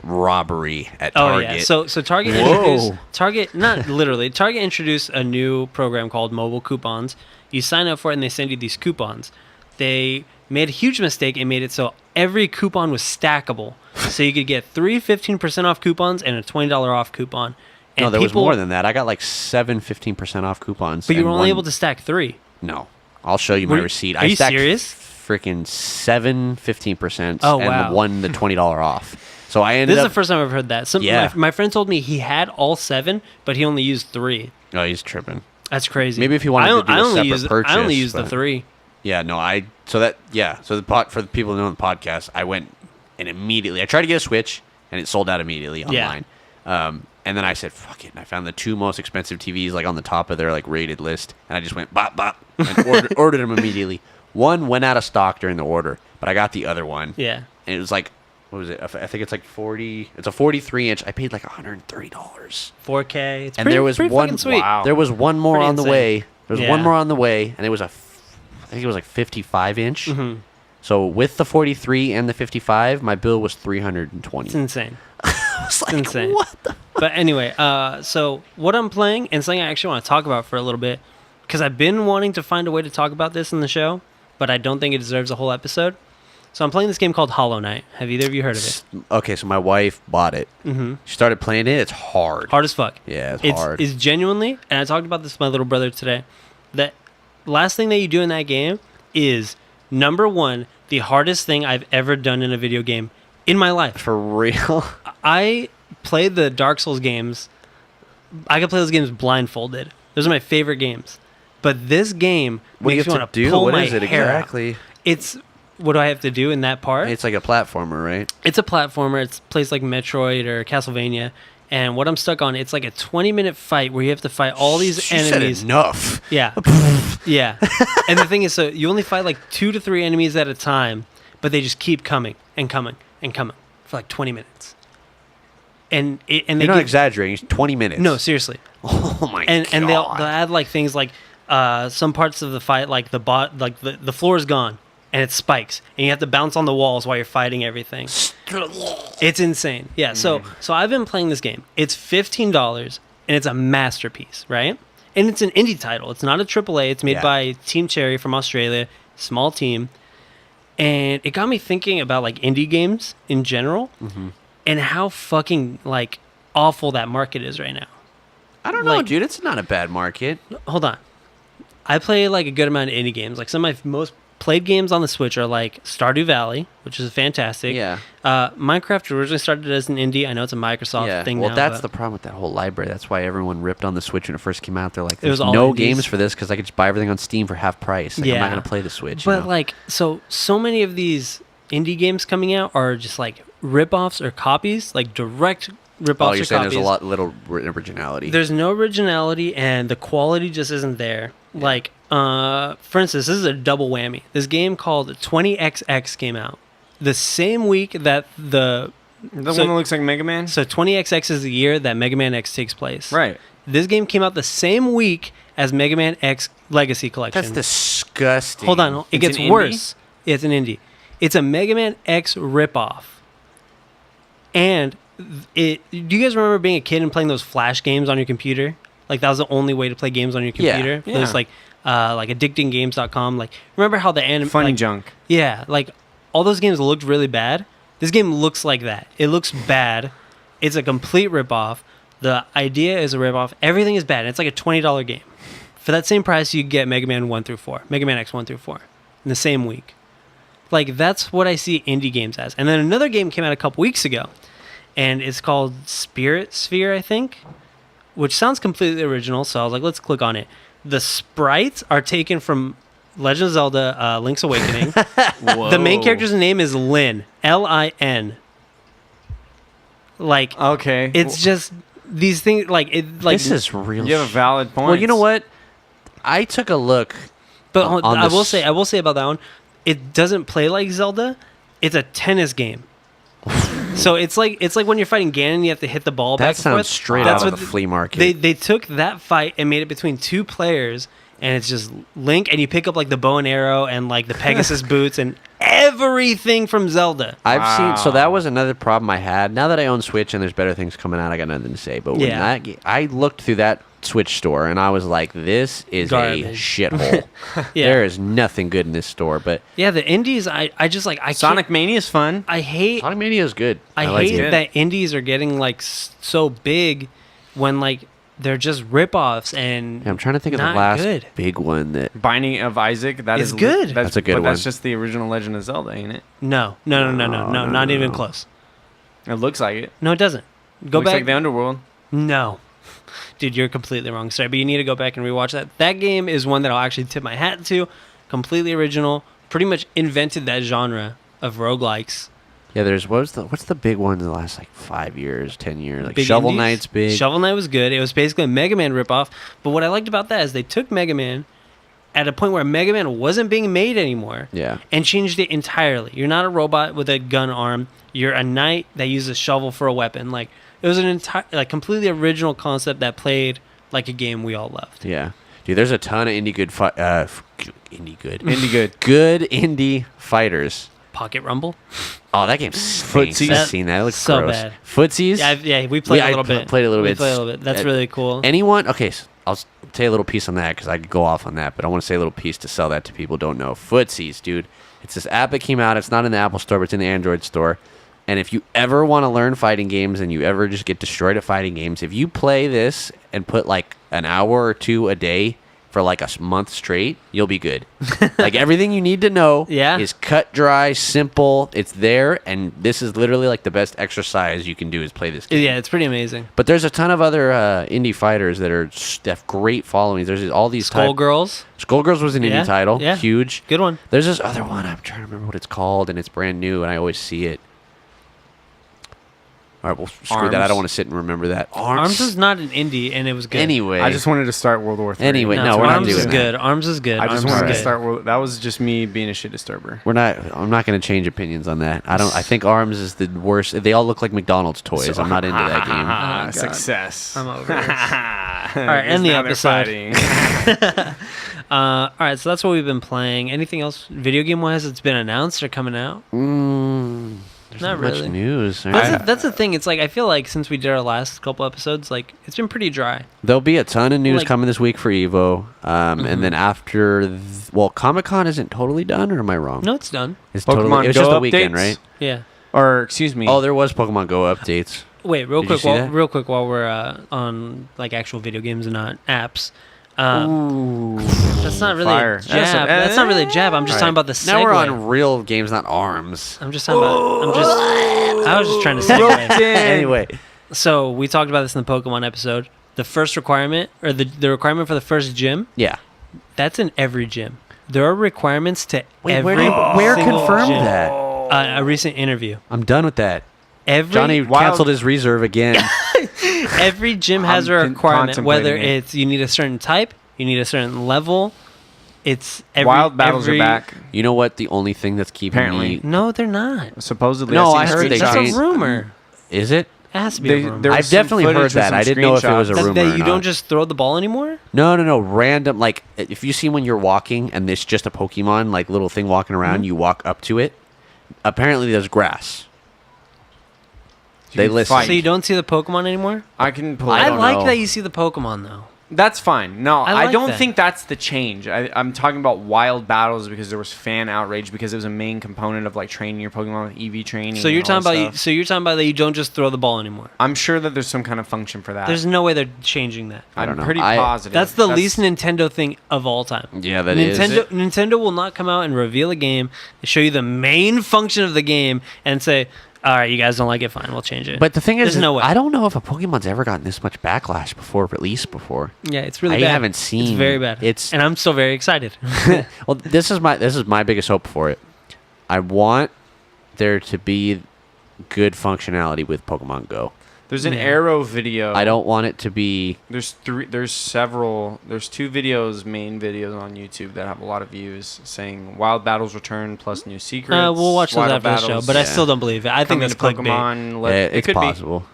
robbery at Oh Target. yeah, so Target Whoa. introduced not literally. Target introduced a new program called mobile coupons. You sign up for it and they send you these coupons. They made a huge mistake and made it so every coupon was stackable. So you could get 15% off coupons and a $20 off coupon. And no, there was more than that. I got like 15% off coupons. But you were and only one- able to stack 3. No, I'll show you my Were- receipt. are I you stacked serious? Freaking 15%. Oh, and wow. won the $20 off. So I ended This is up. the first time I've heard that. Yeah. My friend told me he had all 7, but he only used 3. Oh, he's tripping. That's crazy. Maybe if he wanted to do a separate I only purchase, used the but- 3. Yeah, no, so the pot for the people who know the podcast, I went and immediately I tried to get a Switch and it sold out immediately Yeah. online. And then I said, fuck it. And I found the 2 most expensive TVs like on the top of their like rated list, and I just went bop bop and ordered them immediately. One went out of stock during the order, but I got the other one. Yeah. And it was like, what was it? I think it's like 40. It's a 43 inch. I paid like $130. 4K. It's And pretty, there was pretty one. fucking sweet. Wow. There was one more Pretty on the insane. way. There was one Yeah. more on the way, and it was I think it was like 55 inch. Mhm. So with the 43 and the 55, my bill was It's $320. insane. I was like, insane. what the? But anyway, so what I'm playing and something I actually want to talk about for a little bit, because I've been wanting to find a way to talk about this in the show, but I don't think it deserves a whole episode. So I'm playing this game called Hollow Knight. Have either of you heard of it? Okay, so my wife bought it. Mm-hmm. She started playing it. It's hard. Hard as fuck. Yeah, it's hard. It's genuinely, and I talked about this with my little brother today, that last thing that you do in that game is, number one, the hardest thing I've ever done in a video game in my life. For real? I played the Dark Souls games. I could play those games blindfolded. Those are my favorite games. But this game What do you makes me have want to to do? pull What my is it hair out. exactly? It's what do I have to do in that part? It's like a platformer, right? It's a platformer. It's placed like Metroid or Castlevania. And what I'm stuck on, it's like a 20-minute fight where you have to fight all these She enemies. said enough. Yeah. Yeah. And the thing is, so you only fight like 2 to 3 enemies at a time, but they just keep coming and coming and coming for like 20 minutes. And they You're not give- exaggerating. It's 20 minutes. No, seriously. Oh my god. And they'll add like things like some parts of the fight, like the floor is gone. and it spikes, and you have to bounce on the walls while you're fighting everything. It's insane. Yeah. So I've been playing this game. It's $15, and it's a masterpiece, right? And it's an indie title. It's not a AAA. It's made Yeah. by Team Cherry from Australia, small team, and it got me thinking about like indie games in general, and how fucking like awful that market is right now. I don't know, Like- dude. It's not a bad market. Hold on. I play like a good amount of indie games. Like some of my most played games on the Switch are like Stardew Valley, which is fantastic. Yeah. Minecraft originally started as an indie. I know it's a Microsoft Yeah. thing Well, now. that's but the problem with that whole library. That's why everyone ripped on the Switch when it first came out. They're like, It was "There's all no indies. games for this because I could just buy everything on Steam for half price. Like, I'm Yeah. not gonna play the Switch." you But know? like, so many of these indie games coming out are just like rip-offs or copies, like direct rip-offs oh, you're or saying copies. there's a lot little originality. There's no originality, and the quality just isn't there. Like, for instance, this is a double whammy. This game called 20XX came out the same week that The So- one that looks like Mega Man. So 20XX is the year that Mega Man X takes place. Right. This game came out the same week as Mega Man X Legacy Collection. That's disgusting. Hold on, it It's gets an indie? worse. It's an indie. It's a Mega Man X ripoff. And do you guys remember being a kid and playing those Flash games on your computer? Like that was the only way to play games on your Yeah, computer. yeah. Those like addictinggames.com. Like remember how the anime Funny like, junk. Yeah, like all those games looked really bad. This game looks like that. It looks bad. It's a complete ripoff. The idea is a ripoff. Everything is bad. It's like a $20 game. For that same price, you get Mega Man 1 through 4, Mega Man X 1 through 4 in the same week. Like that's what I see indie games as. And then another game came out a couple weeks ago, and it's called Spirit Sphere, I think, which sounds completely original. So I was like, let's click on it. The sprites are taken from Legend of Zelda: Link's Awakening. The main character's name is Lin, Lin. Like Okay. it's just these things. Like it. Like This is real. You have a valid point. Well, you know what? I took a look. But on I will this- say about that one. It doesn't play like Zelda. It's a tennis game. So it's like when you're fighting Ganon, you have to hit the ball back That and sounds forth. straight That's out of what the flea market. They took that fight and made it between two players, and it's just Link, and you pick up like the bow and arrow and like the Pegasus boots and everything from Zelda. I've seen. So Wow. that was another problem I had. Now that I own Switch and there's better things coming out, I got nothing to say. But when Yeah. I looked through that Switch store and I was like, this is a Garbage. shithole. Yeah. There is nothing good in this store. But Yeah, the indies, I just like I Sonic can't, Mania is fun. I hate Sonic Mania is good. I like hate it. that indies are getting like so big when like they're just rip-offs and Yeah, I'm trying to think of the not last good. big one that. Binding of Isaac. That It's is good. That's a good but That's one. just the original Legend of Zelda, ain't it? No, not even close. It looks like it. No, it doesn't. Go Looks back. like the Underworld. No. Dude, you're completely wrong. Sorry, but you need to go back and rewatch that. That game is one that I'll actually tip my hat to. Completely original. Pretty much invented that genre of roguelikes. Yeah, there's what's the big one in the last like 5 years, 10 years? Like Big Shovel indies. Knight's big. Shovel Knight was good. It was basically a Mega Man ripoff. But what I liked about that is they took Mega Man at a point where Mega Man wasn't being made anymore. Yeah. And changed it entirely. You're not a robot with a gun arm. You're a knight that uses a shovel for a weapon. Like it was an entire, like completely original concept that played like a game we all loved. Yeah, dude. There's a ton of indie good Indie good. good indie fighters. Pocket Rumble. Oh, that game stinks. Footsies. I've seen that. It looks So gross. bad. Footsies. Yeah, we played I a little bit. played a little We bit. played a little bit. That's really cool. Anyone? Okay, so I'll tell you a little piece on that because I could go off on that, but I want to say a little piece to sell that to people who don't know. Footsies, dude. It's this app that came out. It's not in the Apple Store, but it's in the Android store. And if you ever want to learn fighting games and you ever just get destroyed at fighting games, if you play this and put like an hour or two a day for like a month straight, you'll be good. Like everything you need to know Yeah. is cut, dry, simple. It's there, and this is literally like the best exercise you can do is play this game. Yeah, it's pretty amazing. But there's a ton of other indie fighters that have great followings. There's all these Skullgirls. Skullgirls was an Yeah, indie title, yeah. huge. Good one. There's this other one. I'm trying to remember what it's called, and it's brand new, and I always see it. All right, well, screw that. I Arms. don't want to sit and remember that. Arms is not an indie, and it was good. Anyway, I just wanted to start World War III. Anyway, no, it's- we're not Arms doing is that. good. Arms is good. I just Arms is wanted to good. start World. That was just me being a shit disturber. I'm not going to change opinions on that. I think Arms is the worst. They all look like McDonald's toys. I'm not into that game. God. Success. I'm over it. All right, end the Now they're episode. fighting. All right, so that's what we've been playing. Anything else video game wise that's been announced or coming out? There's Not not much really. news. That's the thing. It's like I feel like since we did our last couple episodes, like it's been pretty dry. There'll be a ton of news Like- coming this week for Evo, and then after, Comic Con isn't totally done, or am I wrong? No, it's done. It's Pokemon totally. It was Go just a weekend, updates? right? Yeah. Or excuse me. Oh, there was Pokemon Go updates. Wait, real Did you quick, see that? real quick, while we're on like actual video games and not apps. Ooh, That's not really fire. a jab. That's not really a jab. I'm just All talking right. about the segue. Now we're on real games, not arms. I'm just talking about. I was just trying to segue. Anyway, So we talked about this in the Pokemon episode. The first requirement, or the requirement for the first gym, yeah. that's in every gym. There are requirements to Wait, every where single confirmed gym. that? A recent interview. I'm done with that. Every Johnny Wild- canceled his reserve again. every gym has a I'm requirement. Whether contemplating it. it's you need a certain type, you need a certain level. It's every, Wild battles every- are back. You know what? The only thing that's keeping Apparently. me No, they're not. Supposedly, No, seen I heard they That's changed- a rumor. is it? It has to be They- a rumor. there was I've some definitely footage heard with that. some I didn't know if it was a screenshots. That rumor. you or don't not. just throw the ball anymore. No. Random. Like if you see when you're walking and there's just a Pokemon like little thing walking around, you walk up to it. Apparently, there's grass. They can listen. fight. So you don't see the Pokemon anymore. I can pull. I I, don't like know. that you see the Pokemon though. That's fine. No, I I, like don't that. think that's the change. I'm talking about wild battles because there was fan outrage because it was a main component of like training your Pokemon with EV training. So you're and all talking that about stuff. so you're talking about that you don't just throw the ball anymore. I'm sure that there's some kind of function for that. There's no way they're changing that. I don't I'm know. pretty I- positive. That's the least Nintendo thing of all time. Yeah, that is. Nintendo will not come out and reveal a game, show you the main function of the game, and say, "All right, you guys don't like it, fine, we'll change it." But the thing is, There's no way. I don't know if a Pokemon's ever gotten this much backlash before release before. yeah, it's really I bad. haven't It's seen- very bad. it's- and I'm still very excited. Well, this is my biggest hope for it. I want there to be good functionality with Pokemon Go. There's an Yeah. Arrow video. I don't want it to be. There's three. There's several. There's two videos, main videos on YouTube that have a lot of views, saying Wild Battles return plus new secrets. We'll watch those Wild after the show, Battles but I yeah. still don't believe it. I think coming that's to clickbait. Pokemon. It's could possible. Be.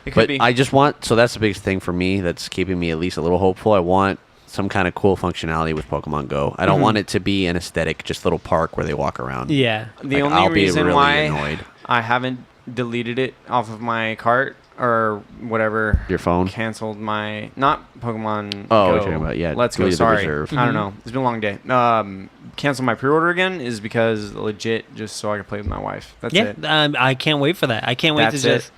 It could But be. I just want. So that's the biggest thing for me. That's keeping me at least a little hopeful. I want some kind of cool functionality with Pokemon Go. I don't Mm-hmm. want it to be an aesthetic, just little park where they walk around. Yeah. The Like, only I'll be reason really why annoyed. I haven't deleted it off of my cart or whatever. Your phone? Canceled my not Pokemon. Oh, Go. you're talking about, yeah, Let's go. deleted the Sorry, reserve. I don't know. It's been a long day. Cancel my pre-order again is because legit just so I can play with my wife. That's Yeah, it. I can't wait for that. I can't wait That's to it. just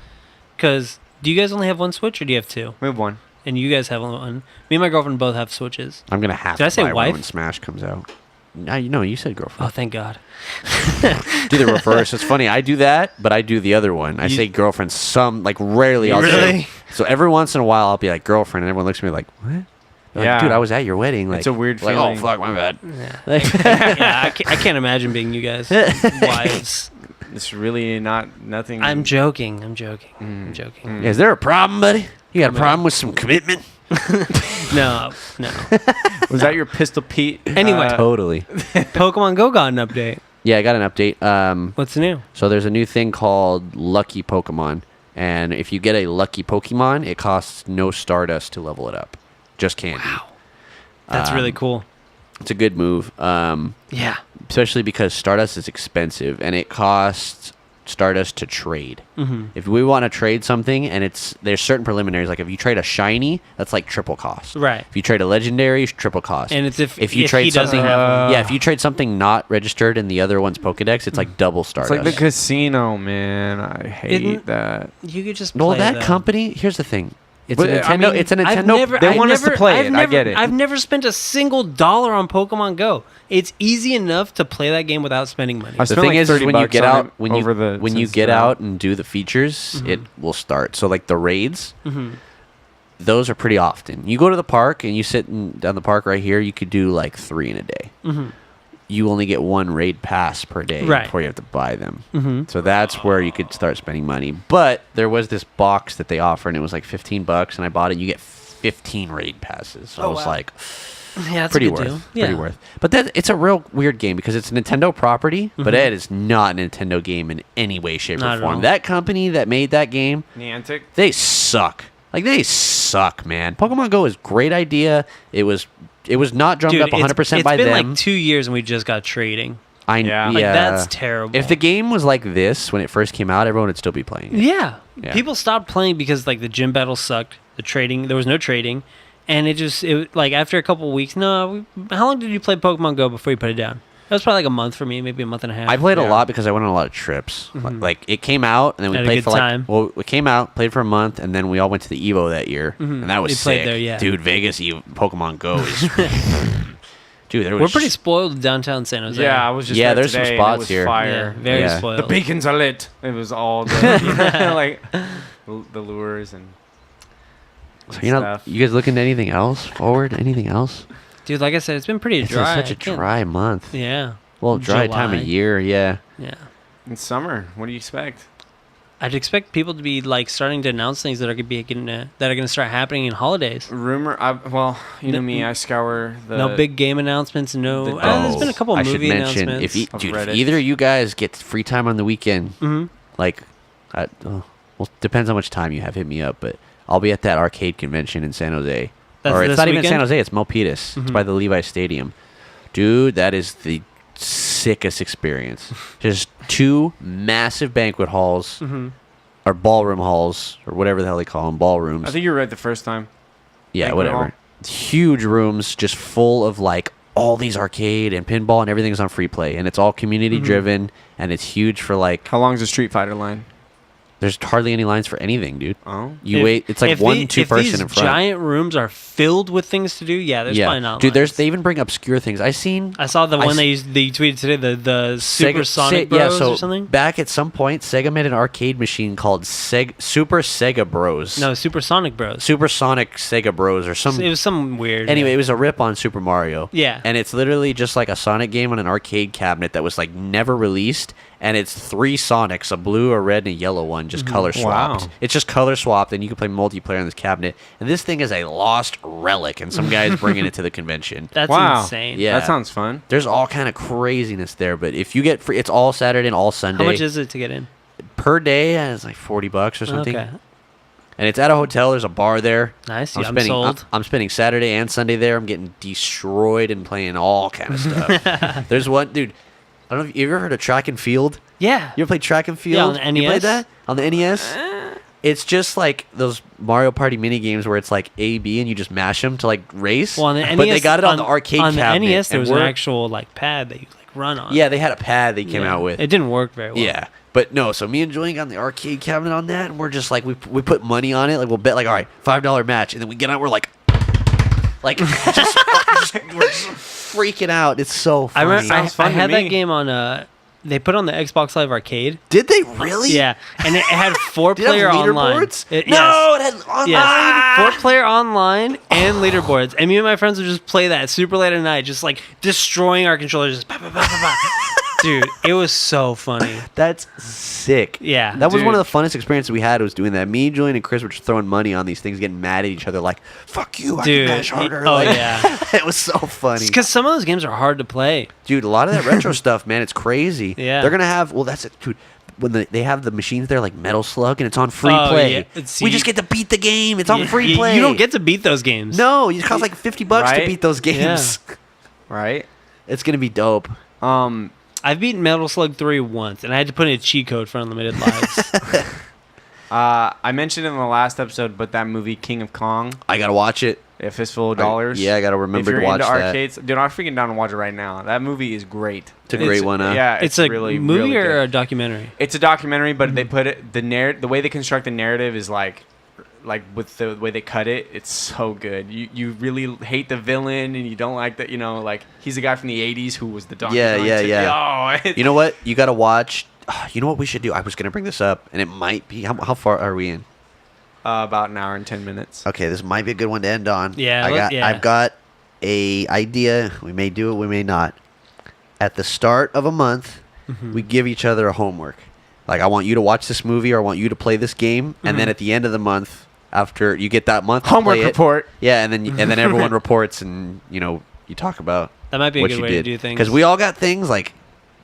because do you guys only have one Switch or do you have two? We have one. And you guys have one. Me and my girlfriend both have Switches. I'm gonna have Did I to say buy one wife? when Smash comes out. No, you said Oh, girlfriend. thank God. Do the reverse. It's funny. I do that, but I do the other one. I You- say girlfriend like rarely. I'll Really? say. So every once in a while, I'll be like girlfriend, and everyone looks at me like, what? They're like, Yeah. dude, I was at your wedding. Like, It's a weird like, feeling. oh fuck, my bad. Yeah, Like, yeah I can't imagine being you guys wives. It's really nothing. I'm joking. I'm joking. I'm joking. is there a problem, buddy? You got a problem with some commitment? No, no. Was that your Pistol Pete? Anyway. Totally. Pokemon Go got an update. Yeah, I got an update. What's new? So there's a new thing called Lucky Pokemon, and if you get a Lucky Pokemon, it costs no Stardust to level it up, just candy. Wow. That's really cool. It's a good move. Yeah. Especially because Stardust is expensive and it costs Stardust to trade. Mm-hmm. If we want to trade something and there's certain preliminaries, like if you trade a shiny, that's like triple cost. Right. If you trade a legendary, it's triple cost. And it's if you he trade doesn't something, have yeah, if you trade something not registered in the other one's Pokedex, it's like double It's Stardust. like the casino, man. I hate Isn't- that. you could just well, play that them. company. Here's the thing. It's But, a I Nintendo. mean, It's a I've Nintendo. never, they I've want us to never- play I've it. I never- get it. I've never spent a single dollar on Pokemon Go. It's easy enough to play that game without spending money. I The spent thing like is 30 when you bucks get on out, it when you over the when you since get they're out and do the features, it will start. So like the raids, Mm-hmm. those are pretty often. You go to the park and you sit down the park right here. You could do like 3 in a day. Mm-hmm. You only get 1 raid pass per day Right. before you have to buy them. Mm-hmm. So that's where you could start spending money. But there was this box that they offer, and it was like $15, and I bought it. And you get 15 raid passes. So Oh, I was wow. like, Yeah, that's pretty a good worth. deal. Pretty Yeah. worth. But it's a real weird game because it's a Nintendo property, but Mhm. it is not a Nintendo game in any way, shape, Not or at form. all. That company that made that game, Niantic. they suck. Like they suck, man. Pokemon Go is a great idea. It was not drummed up 100% by It's been them. like 2 years and we just got trading. Yeah. Like that's terrible. If the game was like this when it first came out, everyone would still be playing it. Yeah. Yeah. People stopped playing because like the gym battles sucked. There was no trading, and like after a couple of weeks. No, how long did you play Pokemon Go before you put it down? That was probably like a month for me, maybe a month and a half. I played a Yeah. lot because I went on a lot of trips. Like it came out, and then we Had a played good for like time. well, it came out, played for a month, and then we all went to the Evo that year, and that was We played sick. there, yeah. Dude, Vegas Pokemon Go is. Dude, there was We're pretty spoiled downtown San Jose. Yeah, I was just Yeah, there there's some today, and spots it was here. Yeah, Fire. very Yeah. spoiled. The beacons are lit. It was all the like the lures and So you're not, stuff. you guys looking to anything else forward? Anything else? Dude, like I said, it's been pretty It's dry. such a I can't- dry month. Yeah. Well, dry time July. of year, yeah. Yeah. In summer, what do you expect? I'd expect people to be like starting to announce things that are gonna start happening in holidays. Rumor. Well, you know me. I scour the. No big game announcents. No. the There's been a couple I should movie mention announcements. if, of dude, if Reddit. either of you guys get free time on the weekend, Mhm. like, well, depends how much time you have. Hit me up, but I'll be at that arcade convention in San Jose. That's Or it's this not even weekend? San Jose. It's Milpitas. It's by the Levi Stadium. Dude, that is the sickest experience. Just two massive banquet halls, or ballroom halls, or whatever the hell they call them, ballrooms. I think you were right the first time. Yeah, banquet whatever. hall. Huge rooms just full of like all these arcade and pinball and everything's on free play and it's all community driven and it's huge for like How long's the Street Fighter line? there's hardly any lines for anything, dude. Oh. You wait, it's like one, two if person these in front. giant rooms are filled with things to do, yeah, there's probably not. dude. lines. They even bring obscure things. I seen. I saw the I one s- they tweeted today, the Supersonic yeah, Bros so or something. back at some point, Sega made an arcade machine called Super Sega Bros. No, Supersonic Bros. Supersonic Sega Bros or some. It was some weird. Anyway, it was a rip on Super Mario. Yeah. And it's literally just like a Sonic game on an arcade cabinet that was like never released. And it's 3 Sonics, a blue, a red, and a yellow one, just color swapped. Wow. It's just color swapped, and you can play multiplayer on this cabinet. And this thing is a lost relic, and some guy's bringing it to the convention. That's Wow. insane. Yeah. That sounds fun. There's all kind of craziness there, but if you get free, it's all Saturday and all Sunday. How much is it to get in? per day? And it's like $40 or something. Okay. And it's at a hotel. There's a bar there. Nice. I'm Yeah, I'm spending sold. I'm spending Saturday and Sunday there. I'm getting destroyed and playing all kind of stuff. There's one dude. I don't know if you ever heard of Track and Field. Yeah. You ever played Track and Field? Yeah, on the You played NES? that on the NES? It's just like those Mario Party mini games where it's like A, B, and you just mash them to like race. Well, on the NES, but they got it on the arcade on cabinet. the NES, there and was an we're- actual like pad that you like run on. Yeah, they had a pad they came Yeah. out with. It didn't work very well. Yeah, but no. So me and Julian got on the arcade cabinet on that, and we're just like we put money on it. Like we'll bet like all right, $5 match, and then we get on. We're like we're just freaking out. It's so I funny. remember I Sounds fun to had that me. game on. They put on the Xbox Live Arcade. Did they really? Yeah, and it had four Did it have player online. leaderboards? Yes. No, it had online. Yes. 4-player online and leaderboards. And me and my friends would just play that super late at night, just like destroying our controllers. Just bah, bah, bah, bah, bah. Dude, it was so funny. That's sick. Yeah. That was one Dude. of the funnest experiences we had was doing that. Me, Julian, and Chris were just throwing money on these things, getting mad at each other like, fuck you, I Dude, can mash harder. oh, Like, yeah. it was so funny. Because some of those games are hard to play. Dude, a lot of that retro stuff, man, it's crazy. Yeah. They're going to have, well, that's it, dude. When they have the machines there like Metal Slug and it's on free Oh, play. yeah. See, we just get to beat the game. It's on free play. You don't get to beat those games. No, it costs like $50 to Right? beat those games. Right? It's going to be dope. I've beaten Metal Slug 3 once, and I had to put in a cheat code for unlimited lives. I mentioned it in the last episode, but that movie King of Kong, I got to watch it. A Fistful of Dollars. Yeah, I got to remember if you're to watch into that. arcades, dude, I'm freaking down to watch it right now. That movie is great. It's a great one, huh? Yeah, it's a really, movie really or good. a documentary? It's a documentary, but they put it the way they construct the narrative is like with the way they cut it, it's so good. You really hate the villain and you don't like that. You know, like he's a guy from the '80s who was the Donkey Yeah, Kong yeah, to- yeah. Oh, You know what? You got to watch. You know what we should do? I was going to bring this up, and it might be. How far are we in? about an hour and 10 minutes. Okay, this might be a good one to end on. Yeah, I've got a idea. We may do it, we may not. At the start of a month, we give each other a homework. Like, I want you to watch this movie, or I want you to play this game, and then at the end of the month, after you get that month, to Homework play it, report. yeah, and then everyone reports, and you talk about That might be a what good you way did. to do things. Because we all got things like.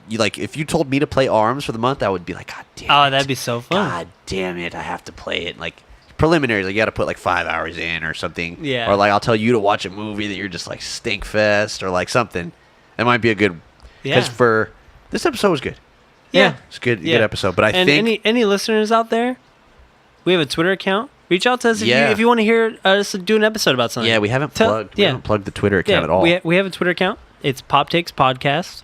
If you told me to play ARMS for the month, I would be like, God damn it. Oh, that'd be so fun. God damn it, I have to play it. Like, preliminaries. Like you got to put like 5 hours in or something. Yeah. Or like I'll tell you to watch a movie that you're just like stink fest or like something. That might be a good. Because Yeah. for this episode was good. Yeah. It's good. Yeah. Good episode. But I And think any listeners out there, we have a Twitter account. Reach out to us Yeah. if you want to hear us do an episode about something. yeah, we haven't plugged. We haven't plugged the Twitter account at all. We have a Twitter account. It's Pop Takes Podcast.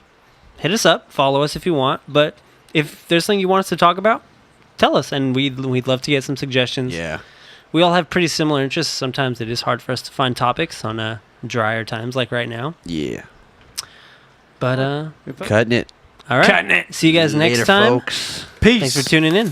Hit us up. Follow us if you want. But if there's something you want us to talk about, tell us, and we'd love to get some suggestions. Yeah. We all have pretty similar interests. Sometimes it is hard for us to find topics on drier times like right now. Yeah. But Cutting it. all right. Cutting it. See you guys next Later, time. folks. Peace. Thanks for tuning in.